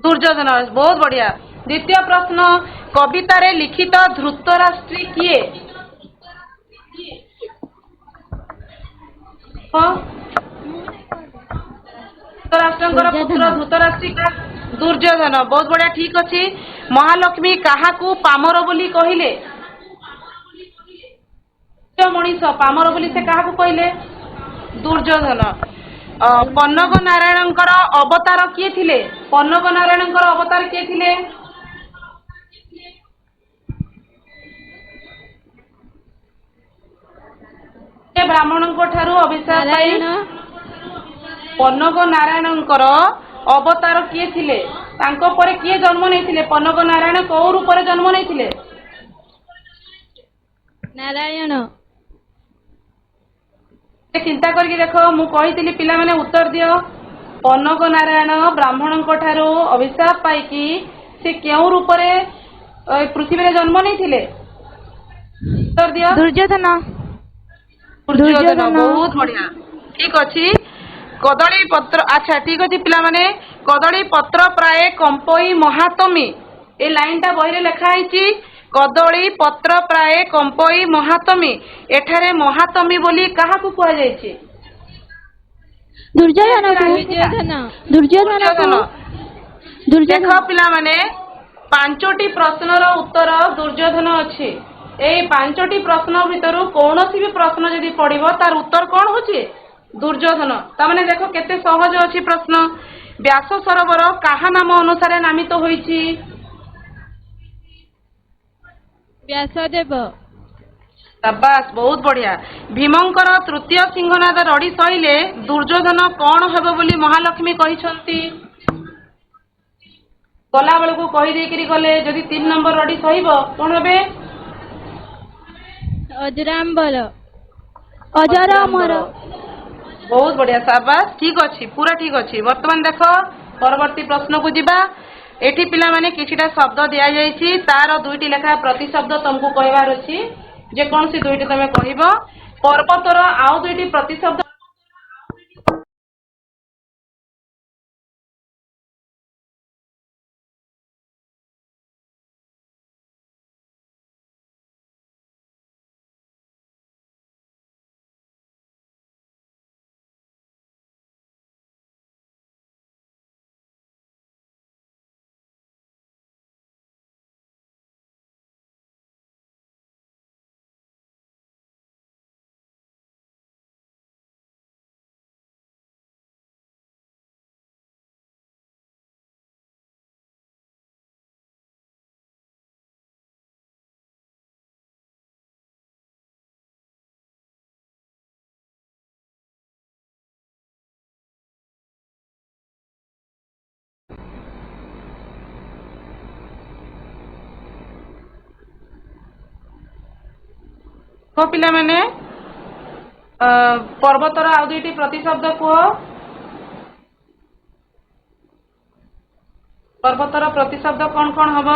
दुर्योधन बहुत बढ़िया द्वितीय प्रश्न कवितारे लिखित धृतराष्ट्री किए धृतराष्ट्रंकर पुत्र धृतराष्ट्री का दुर्योधन बहुत बढ़िया ठीक अच्छी महालक्ष्मी काहाकू पामर बोली कहिले मनीष पामर बोली से काहाकू कहले दुर्योधन पन्नग नारायणंकर अवतार किए थिले पन्नग नारायणंकर अवतार किए थिले ब्राह्मणों ठारू अभिशाप पाई पन्नग नारायणंकर अवतार किए थिले तांको परे किए जन्म नहीं थिले पन्नग नारायण को रूप रे जन्म नहीं थिले नारायण चिंता करके देख मु कही पिला माने उत्तर दियो कनक नारायण ब्राह्मणों ठारू अभिशाप पाई से क्यों रूप पृथ्वी जन्म नहीं उत्तर दियो दुर्योधन दुर्योधन बहुत बढ़िया ठीक अच्छी कदली पत्र अच्छा ठीक अच्छे पिला माने कदली पत्र प्राय कंपई महातमी ए लाइन टा बही लिखाई कदली पत्र प्राय कंपई महातमी एठारे महातमी बोली कहा कह दुर्योधन देख पिला माने पांचटी प्रश्नर उत्तर दुर्योधन अच्छी ए पांचटी प्रश्न भितर कौन भी प्रश्न जदि पड़िबो तार उत्तर कौन होची दुर्योधन तामाने देखो केते सहज अच्छी प्रश्न व्यास सरोवर काहा नाम अनुसार नामित होईची व्यासदेव शाबाश बहुत बढ़िया भीमंकर तृतीय सिंहनाद रड़ी सहिले दुर्योधन कौन हेबो बोली महालक्ष्मी कहिसंती गला बेल को कही देकरी गले जदि 3 नंबर रड़ी सहिबो कौन हेबे अजराम्बर अजर अमर बहुत बढ़िया शाबाश ठीक अच्छी पूरा ठीक अच्छी वर्तमान देख परवर्ती प्रश्न को जीवा एठी पिला माने किछिटा शब्द दिया जायछि तार दुईटी लेखा प्रतिशब्द तुमको कहबार अछि जे कौन सी दुईटी तमे कहबो पर्वतर आउ दुईटी प्रतिशब्द को पिला माने पर्वतर आउ दुईटी प्रतिशब्द कह पर्वतर प्रतिशब्द कौन कौन हम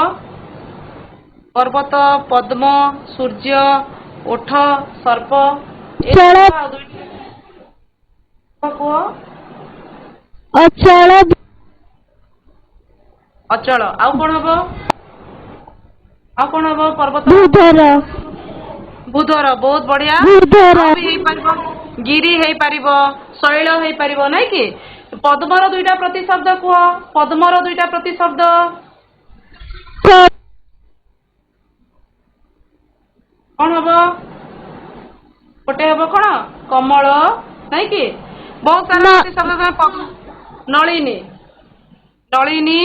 पर्वत पद्म सूर्य ओठ सर्प अचल अचल आउ कौन हम पर्वत बुधर बहुत बढ़िया गिरी है पारिबो शैल है पारिबो नहीं कि पद्मर दुईटा प्रतिशब्द कह पद्मर दुईटा प्रतिशब्द कौन हम गोटे हम कौन कमल नहीं कि बहुत सारा प्रतिशब्द नलिनी नलिनी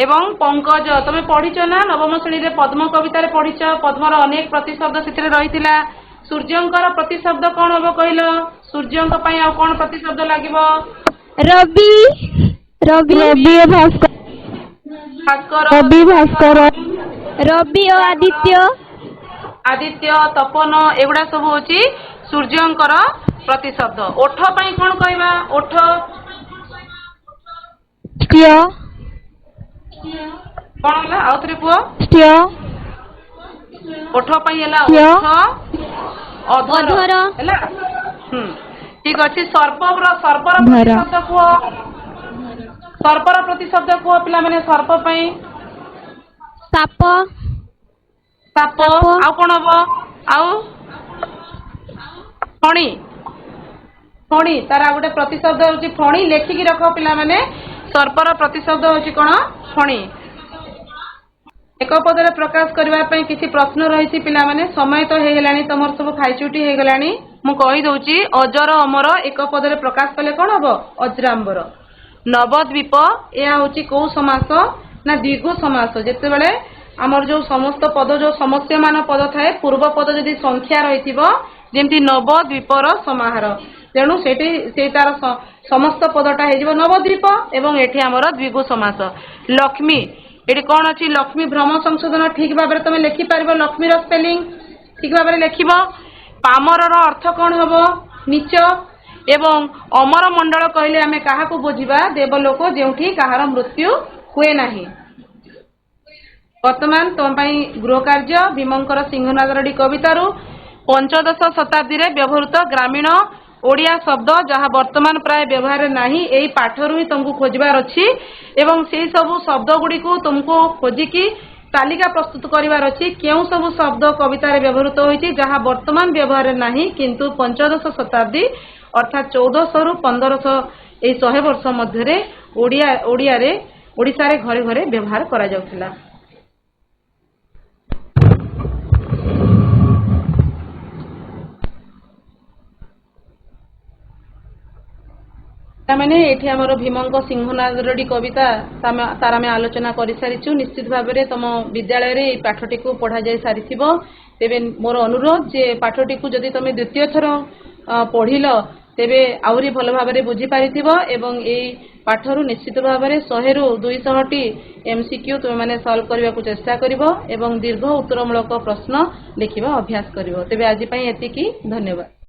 एवं पंकज तमे पढ़िच ना नवम श्रेणी पद्म कवितार पढ़िच पद्मर अनेक प्रतिशब्द से रही सूर्यंकर प्रतिशब्द कौन हम कहल सूर्यंक पई आ कौन प्रतिशब्द लागिबो रवि रवि रवि भास्कर रवि भास्कर रवि और आदित्य आदित्य तपन एगुड़ा सब होची सूर्यंकर प्रतिशब्द ओठ पई कौन कहबा ओठ कौन होला आउ थरे पुओ ओठ पई हला ओठ अधर हला ठीक अछि सर्पर प्रतिशब्द को सर्पर प्रतिशब्द को पिला माने सर्प पई साप साप आउ कोन हबो आउ फणी फणी तारा गोटे प्रतिशब्द होची फणी लेखिकी रख पिला माने सर्पर प्रतिशब्द होची कोन फणी एक पदरे प्रकाश करबा पई किछि प्रश्न रहिछि पिला माने समय तो हे गेलानी तमर सब खाइचुटी हे गेलानी मु कहि दउची अजर अमर एक पदरे प्रकाश कले कोन हबो अजराम्बर नवद्वीप या होची को समास ना द्विगु समास जेते बेले हमर जो समस्त पद जो समस्यमान पद थाए पूर्व पद जदि संख्या रहिथिबो जेमति नवद्वीपर समाहार तेणु से तार समस्त पदटा हेजिबो नवद्वीप एवं एठी हमर द्विगु समास लक्ष्मी एटी कौन अच्छी लक्ष्मी भ्रम संशोधन ठीक भाव में तुम लिखिपार लक्ष्मीर स्पेलिंग ठीक भाव में लिखब पामर अर्थ कौन हम नीच एवं अमर मंडल कहले आमे काहाकू बुझिबा देवलोक जेउठी कहार मृत्यु हुए नाही। वर्तमान तुम गृह कार्य भीमंकर सिंहनादरडी कवितारू पंचदश शताब्दी रे व्यवहृत ग्रामीण ओडिया शब्द जहाँ वर्तमान प्राय व्यवहार नहीं यही पाठरू ही तुमको खोजबार अच्छी एवं से सब शब्द गुड़ी को तुमको खोजिकी तालिका प्रस्तुत करिवार अछि केउ सब शब्द कवितार व्यवहृत होइछि जहाँ वर्तमान व्यवहार नहीं किंतु पंचदश शताब्दी अर्थात 1400 रु 1500 एई 100 वर्ष मध्य ओडिया रे घरे घरे व्यवहार करा जाउथिला। मैंने ये आमर भीमंक सिंहनादरडी कविता तार आम आलोचना कर सारी निश्चित भाव में तुम विद्यालय रे पाठटी को पढ़ा जा सारी तेबे मोर अनुरोध जे पाठटी को जदि तुम द्वितीय थर पढ़िल तेबे आउरी भल भाव में बुझी पारिथिब एवं ए पाठरू निश्चित भाव में 100 रु 200 टी एमसीक्यू तुम मैंने सॉल्व करने को चेष्टा करिवो एवं दीर्घ उत्तरमूलक प्रश्न लिखिबा अभ्यास करिवो। तेबे आज पई एतिकी धन्यवाद।